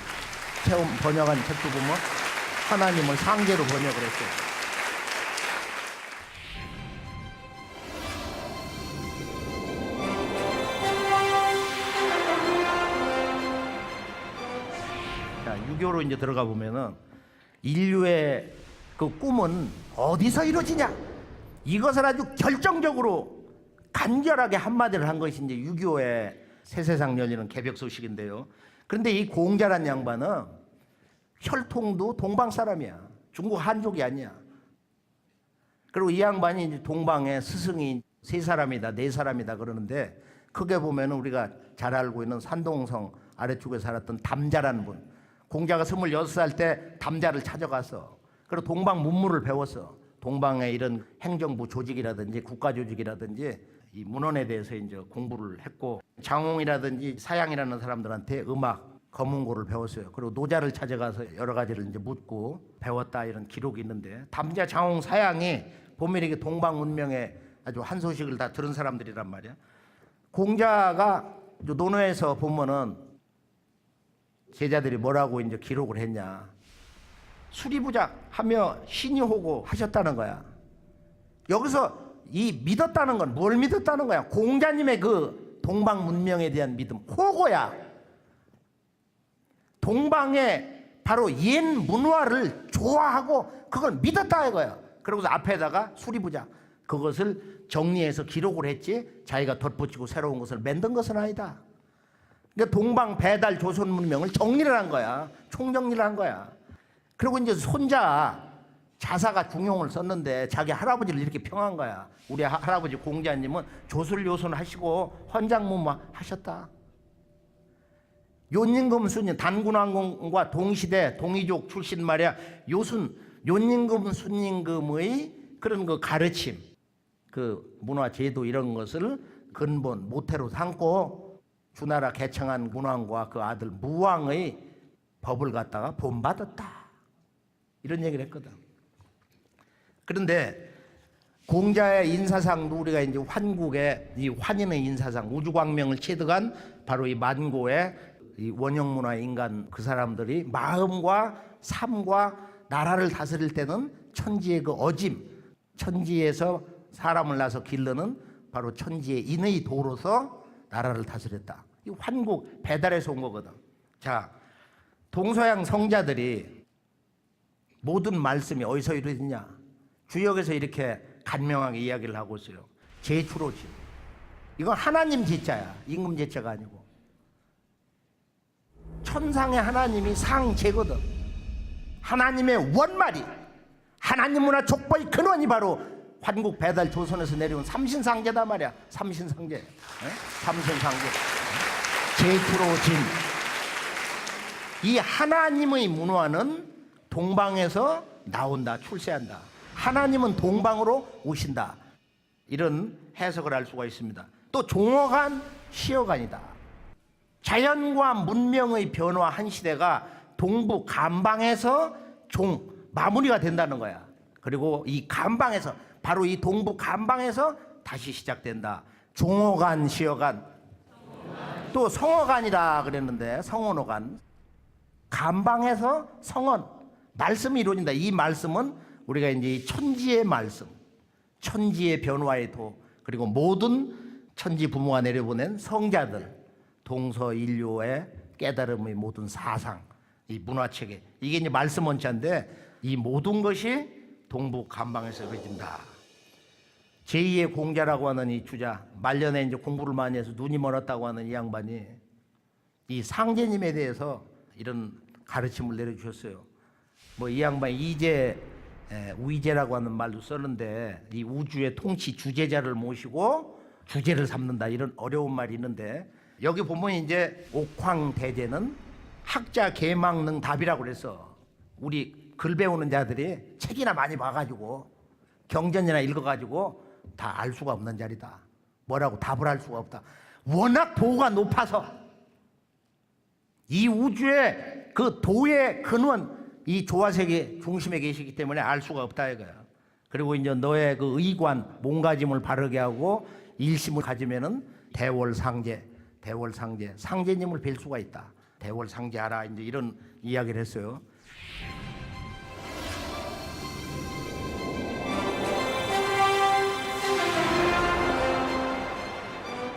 하나님을 상제로 번역을 했어요. 자, 유교로 이제 들어가 보면은 인류의 그 꿈은 어디서 이루어지냐? 이것을 아주 결정적으로 간결하게 한마디를 한 것이 이제 유교의 새세상 열리는 개벽 소식인데요. 그런데 이 공자란 양반은 혈통도 동방 사람이야. 중국 한족이 아니야. 그리고 이 양반이 이제 동방의 스승이 3사람이다, 4사람이다 그러는데 크게 보면 우리가 잘 알고 있는 산동성 아래쪽에 살았던 담자라는 분. 공자가 26살 때 담자를 찾아가서 그리고 동방 문물을 배웠어. 동방의 이런 행정부 조직이라든지 국가 조직이라든지 이 문헌에 대해서 이제 공부를 했고 장홍이라든지 사양이라는 사람들한테 음악 검은고를 배웠어요. 그리고 노자를 찾아가서 여러 가지를 이제 묻고 배웠다 이런 기록이 있는데 담자, 장홍, 사양이 보면 이게 동방 문명의 아주 한 소식을 다 들은 사람들이란 말이야. 공자가 논어에서 보면은 제자들이 뭐라고 이제 기록을 했냐. 수리부작 하며 신이 호고 하셨다는 거야. 여기서 이 믿었다는 건 뭘 믿었다는 거야? 공자님의 그 동방 문명에 대한 믿음, 호고야. 동방의 바로 옛 문화를 좋아하고 그걸 믿었다 이거야. 그러고서 앞에다가 수리부작 그것을 정리해서 기록을 했지 자기가 덧붙이고 새로운 것을 만든 것은 아니다. 그러니까 동방 배달 조선 문명을 정리를 한 거야. 총정리를 한 거야. 그리고 이제 손자 자사가 중용을 썼는데 자기 할아버지를 이렇게 평한 거야. 우리 할아버지 공자님은 조술요순 하시고 헌장무마 하셨다. 요님금 순님 단군왕공과 동시대 동이족 출신 말이야. 요순 요님금 순임금의 그런 그 가르침, 그 문화 제도 이런 것을 근본 모태로 삼고 주나라 개청한 문왕과 그 아들 무왕의 법을 갖다가 본받았다. 이런 얘기를 했거든. 그런데 공자의 인사상도 우리가 이제 환국의 이 환인의 인사상 우주광명을 체득한 바로 이 만고의 이 원형문화 인간 그 사람들이 마음과 삶과 나라를 다스릴 때는 천지의 그 어짐, 천지에서 사람을 낳아서 기르는 바로 천지의 인의 도로서 나라를 다스렸다. 이 환국 배달에서 온 거거든. 자, 동서양 성자들이 모든 말씀이 어디서 이루어지냐? 주역에서 이렇게 간명하게 이야기를 하고 있어요. 제추로지. 이건 하나님 제자야. 임금 제자가 아니고. 천상의 하나님이 상제거든. 하나님의 원말이 하나님 문화 족보의 근원이 바로 환국 배달 조선에서 내려온 삼신상제다 말이야. 삼신상제. 네? 삼신상제. 제추로진. 이 하나님의 문화는 동방에서 나온다, 출세한다. 하나님은 동방으로 오신다. 이런 해석을 할 수가 있습니다. 또 종어간, 시어간이다. 자연과 문명의 변화한 시대가 동부 간방에서 마무리가 된다는 거야. 그리고 이 간방에서 바로 이 동부 간방에서 다시 시작된다. 종어간, 시어간. 또 성어간이라 그랬는데 성언어간. 간방에서 성언. 말씀이 이루어진다. 이 말씀은 우리가 이제 천지의 말씀, 천지의 변화의 도, 그리고 모든 천지 부모가 내려보낸 성자들, 동서 인류의 깨달음의 모든 사상, 이 문화체계. 이게 이제 말씀 원자인데 이 모든 것이 동북 간방에서 이루어진다. 제2의 공자라고 하는 이 주자, 말년에 이제 공부를 많이 해서 눈이 멀었다고 하는 이 양반이 이 상제님에 대해서 이런 가르침을 내려주셨어요. 뭐 이 양반이 우이제라고 하는 말도 썼는데 이 우주의 통치 주제자를 모시고 주제를 삼는다, 이런 어려운 말이 있는데, 여기 보면 이제 옥황대제는 학자 개망능 답이라고 그랬어. 우리 글 배우는 자들이 책이나 많이 봐가지고 경전이나 읽어가지고 다 알 수가 없는 자리다. 뭐라고 답을 할 수가 없다. 워낙 도가 높아서 이 우주의 그 도의 근원, 이 조화세계 중심에 계시기 때문에 알 수가 없다 이거야. 그리고 이제 너의 그 의관, 몸가짐을 바르게 하고 일심을 가지면은 대월상제, 상제님을 뵐 수가 있다. 대월상제하라, 이제 이런 이야기를 했어요.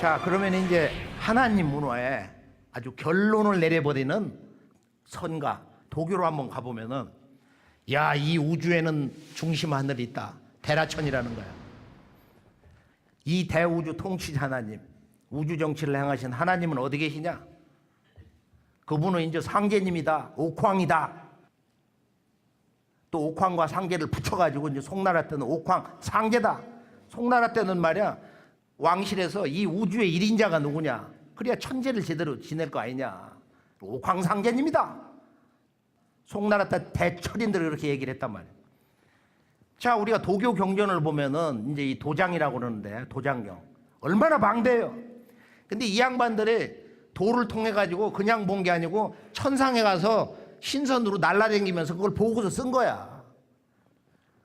자, 그러면 이제 하나님 문화에 아주 결론을 내려버리는 선가, 도교로 한번 가보면은, 야, 이 우주에는 중심 하늘이 있다. 대라천이라는 거야. 이 대우주 통치자 하나님, 우주 정치를 행하신 하나님은 어디 계시냐? 그분은 이제 상제님이다, 옥황이다. 또 옥황과 상제를 붙여가지고 이제 송나라 때는 옥황 상제다. 송나라 때는 말이야, 왕실에서 이 우주의 1인자가 누구냐? 그래야 천재를 제대로 지낼 거 아니냐? 옥황 상제님이다. 송나라 때 대철인들이 그렇게 얘기를 했단 말이야. 자, 우리가 도교 경전을 보면은 이제 이 도장이라고 그러는데, 도장경 얼마나 방대해요. 근데 이 양반들이 도를 통해 가지고 그냥 본 게 아니고 천상에 가서 신선으로 날라다니면서 그걸 보고서 쓴 거야.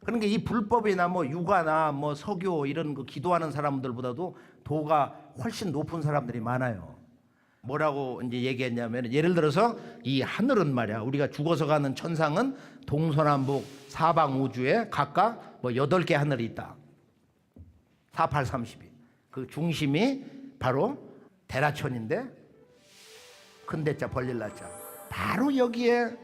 그러니까 이 불법이나 뭐 유가나 뭐 서교 이런 거 기도하는 사람들보다도 도가 훨씬 높은 사람들이 많아요. 뭐라고 이제 얘기했냐면, 예를 들어서 이 하늘은 말이야, 우리가 죽어서 가는 천상은 동서남북 사방 우주에 각각 뭐 8개 하늘이 있다. 4832. 그 중심이 바로 대라천인데, 큰 대자 벌릴 나자. 바로 여기에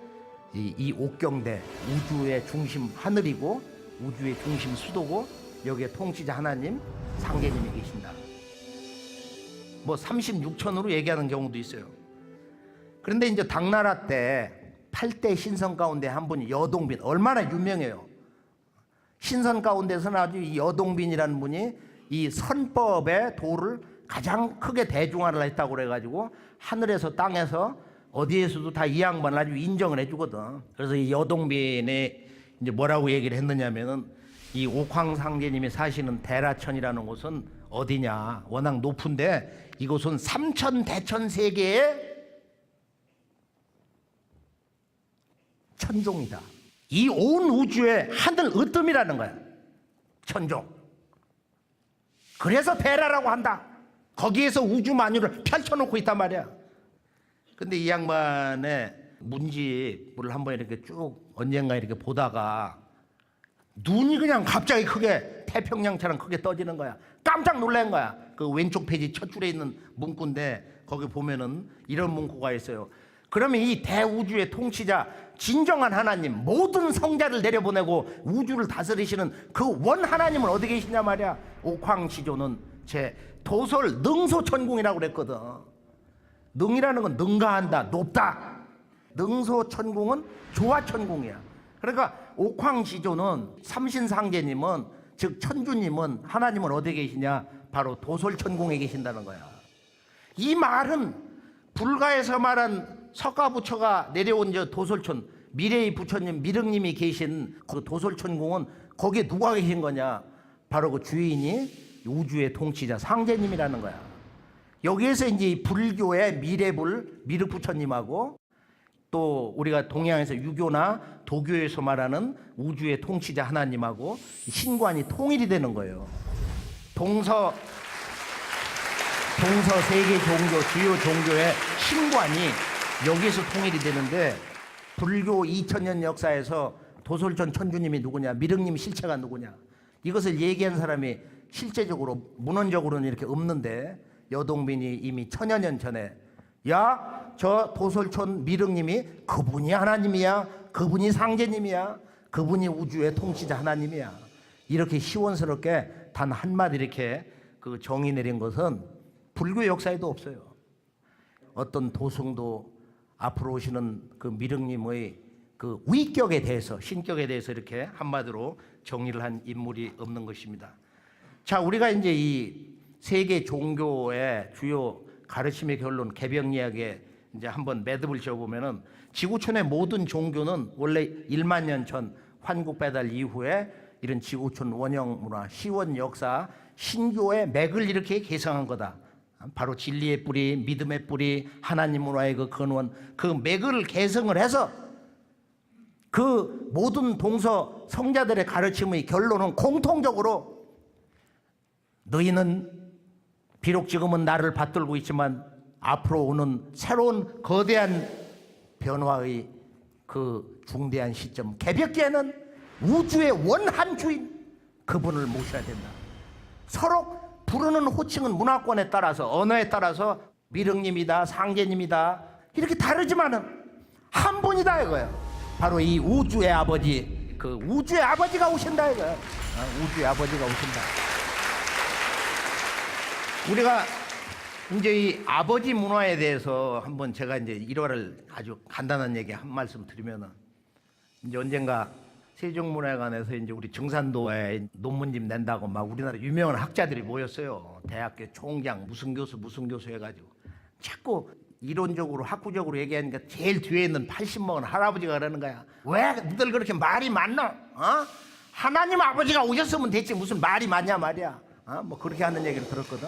이 옥경대, 우주의 중심 하늘이고 우주의 중심 수도고, 여기에 통치자 하나님 상제님이 계신다. 뭐 36천으로 얘기하는 경우도 있어요. 그런데 이제 당나라 때 8대 신선 가운데 한 분이 여동빈, 얼마나 유명해요. 신선 가운데서는 아주 이 여동빈이라는 분이 이 선법의 도를 가장 크게 대중화를 했다고 그래가지고 하늘에서 땅에서 어디에서도 다 이 양반을 아주 인정을 해주거든. 그래서 이 여동빈이 이제 뭐라고 얘기를 했느냐면은, 이 옥황상제님이 사시는 대라천이라는 곳은 어디냐? 워낙 높은데 이곳은 삼천대천세계의 천종이다. 이 온 우주의 하늘 으뜸이라는 거야. 천종. 그래서 대라라고 한다. 거기에서 우주 만유를 펼쳐놓고 있단 말이야. 근데 이 양반의 문집을 한번 이렇게 쭉 언젠가 이렇게 보다가 눈이 그냥 갑자기 크게 태평양처럼 크게 떠지는 거야. 깜짝 놀란 거야. 그 왼쪽 페이지 첫 줄에 있는 문구인데 거기 보면은 이런 문구가 있어요. 그러면 이 대우주의 통치자 진정한 하나님, 모든 성자를 내려보내고 우주를 다스리시는 그 원 하나님은 어디 계시냐 말이야. 옥황시조는 제 도솔 능소천궁이라고 그랬거든. 능이라는 건 능가한다, 높다. 능소천궁은 조화천궁이야. 그러니까 옥황시조는 삼신상제님은, 즉 천주님은, 하나님은 어디 계시냐? 바로 도솔천궁에 계신다는 거야. 이 말은 불가에서 말한 석가부처가 내려온 저 도솔천, 미래의 부처님 미륵님이 계신 그 도솔천궁은 거기에 누가 계신 거냐? 바로 그 주인이 우주의 통치자 상제님이라는 거야. 여기에서 이제 불교의 미래불 미륵부처님하고 또 우리가 동양에서 유교나 도교에서 말하는 우주의 통치자 하나님하고 신관이 통일이 되는 거예요. 동서 세계 종교, 주요 종교의 신관이 여기에서 통일이 되는데, 불교 2000년 역사에서 도솔천 천주님이 누구냐, 미륵님 실체가 누구냐, 이것을 얘기한 사람이 실제적으로 문헌적으로는 이렇게 없는데, 여동빈이 이미 천여 년 전에 야, 저 도솔촌 미륵님이 그분이 하나님이야, 그분이 상제님이야, 그분이 우주의 통치자 하나님이야. 이렇게 시원스럽게 단 한마디 이렇게 그 정의 내린 것은 불교 역사에도 없어요. 어떤 도승도 앞으로 오시는 그 미륵님의 그 위격에 대해서, 신격에 대해서 이렇게 한마디로 정의를 한 인물이 없는 것입니다. 자, 우리가 이제 이 세계 종교의 주요 가르침의 결론, 개벽 이야기에 이제 한번 매듭을 지어보면은 지구촌의 모든 종교는 원래 1만 년 전 환국 배달 이후에 이런 지구촌 원형 문화, 시원 역사, 신교의 맥을 이렇게 개성한 거다. 바로 진리의 뿌리, 믿음의 뿌리, 하나님 문화의 그 근원, 그 맥을 개성을 해서 그 모든 동서 성자들의 가르침의 결론은 공통적으로 너희는 비록 지금은 나를 받들고 있지만 앞으로 오는 새로운 거대한 변화의 그 중대한 시점, 개벽기에는 우주의 원한 주인 그분을 모셔야 된다. 서로 부르는 호칭은 문화권에 따라서, 언어에 따라서 미륵님이다, 상제님이다 이렇게 다르지만은 한 분이다 이거예요. 바로 이 우주의 아버지, 그 우주의 아버지가 오신다 이거예요. 우주의 아버지가 오신다. 우리가 이제 이 아버지 문화에 대해서 한번 제가 이제 일화를 아주 간단한 얘기 한 말씀 드리면은, 이제 언젠가 세종문화관에서 이제 우리 증산도에 논문집 낸다고 막 우리나라 유명한 학자들이 모였어요. 대학교 총장 무슨 교수 해가지고 자꾸 이론적으로 학구적으로 얘기하니까 제일 뒤에 있는 80 먹은 할아버지가 그러는 거야. 왜 너들 그렇게 말이 많나? 하나님 아버지가 오셨으면 됐지 무슨 말이 많냐 말이야. 뭐 그렇게 하는 얘기를 들었거든.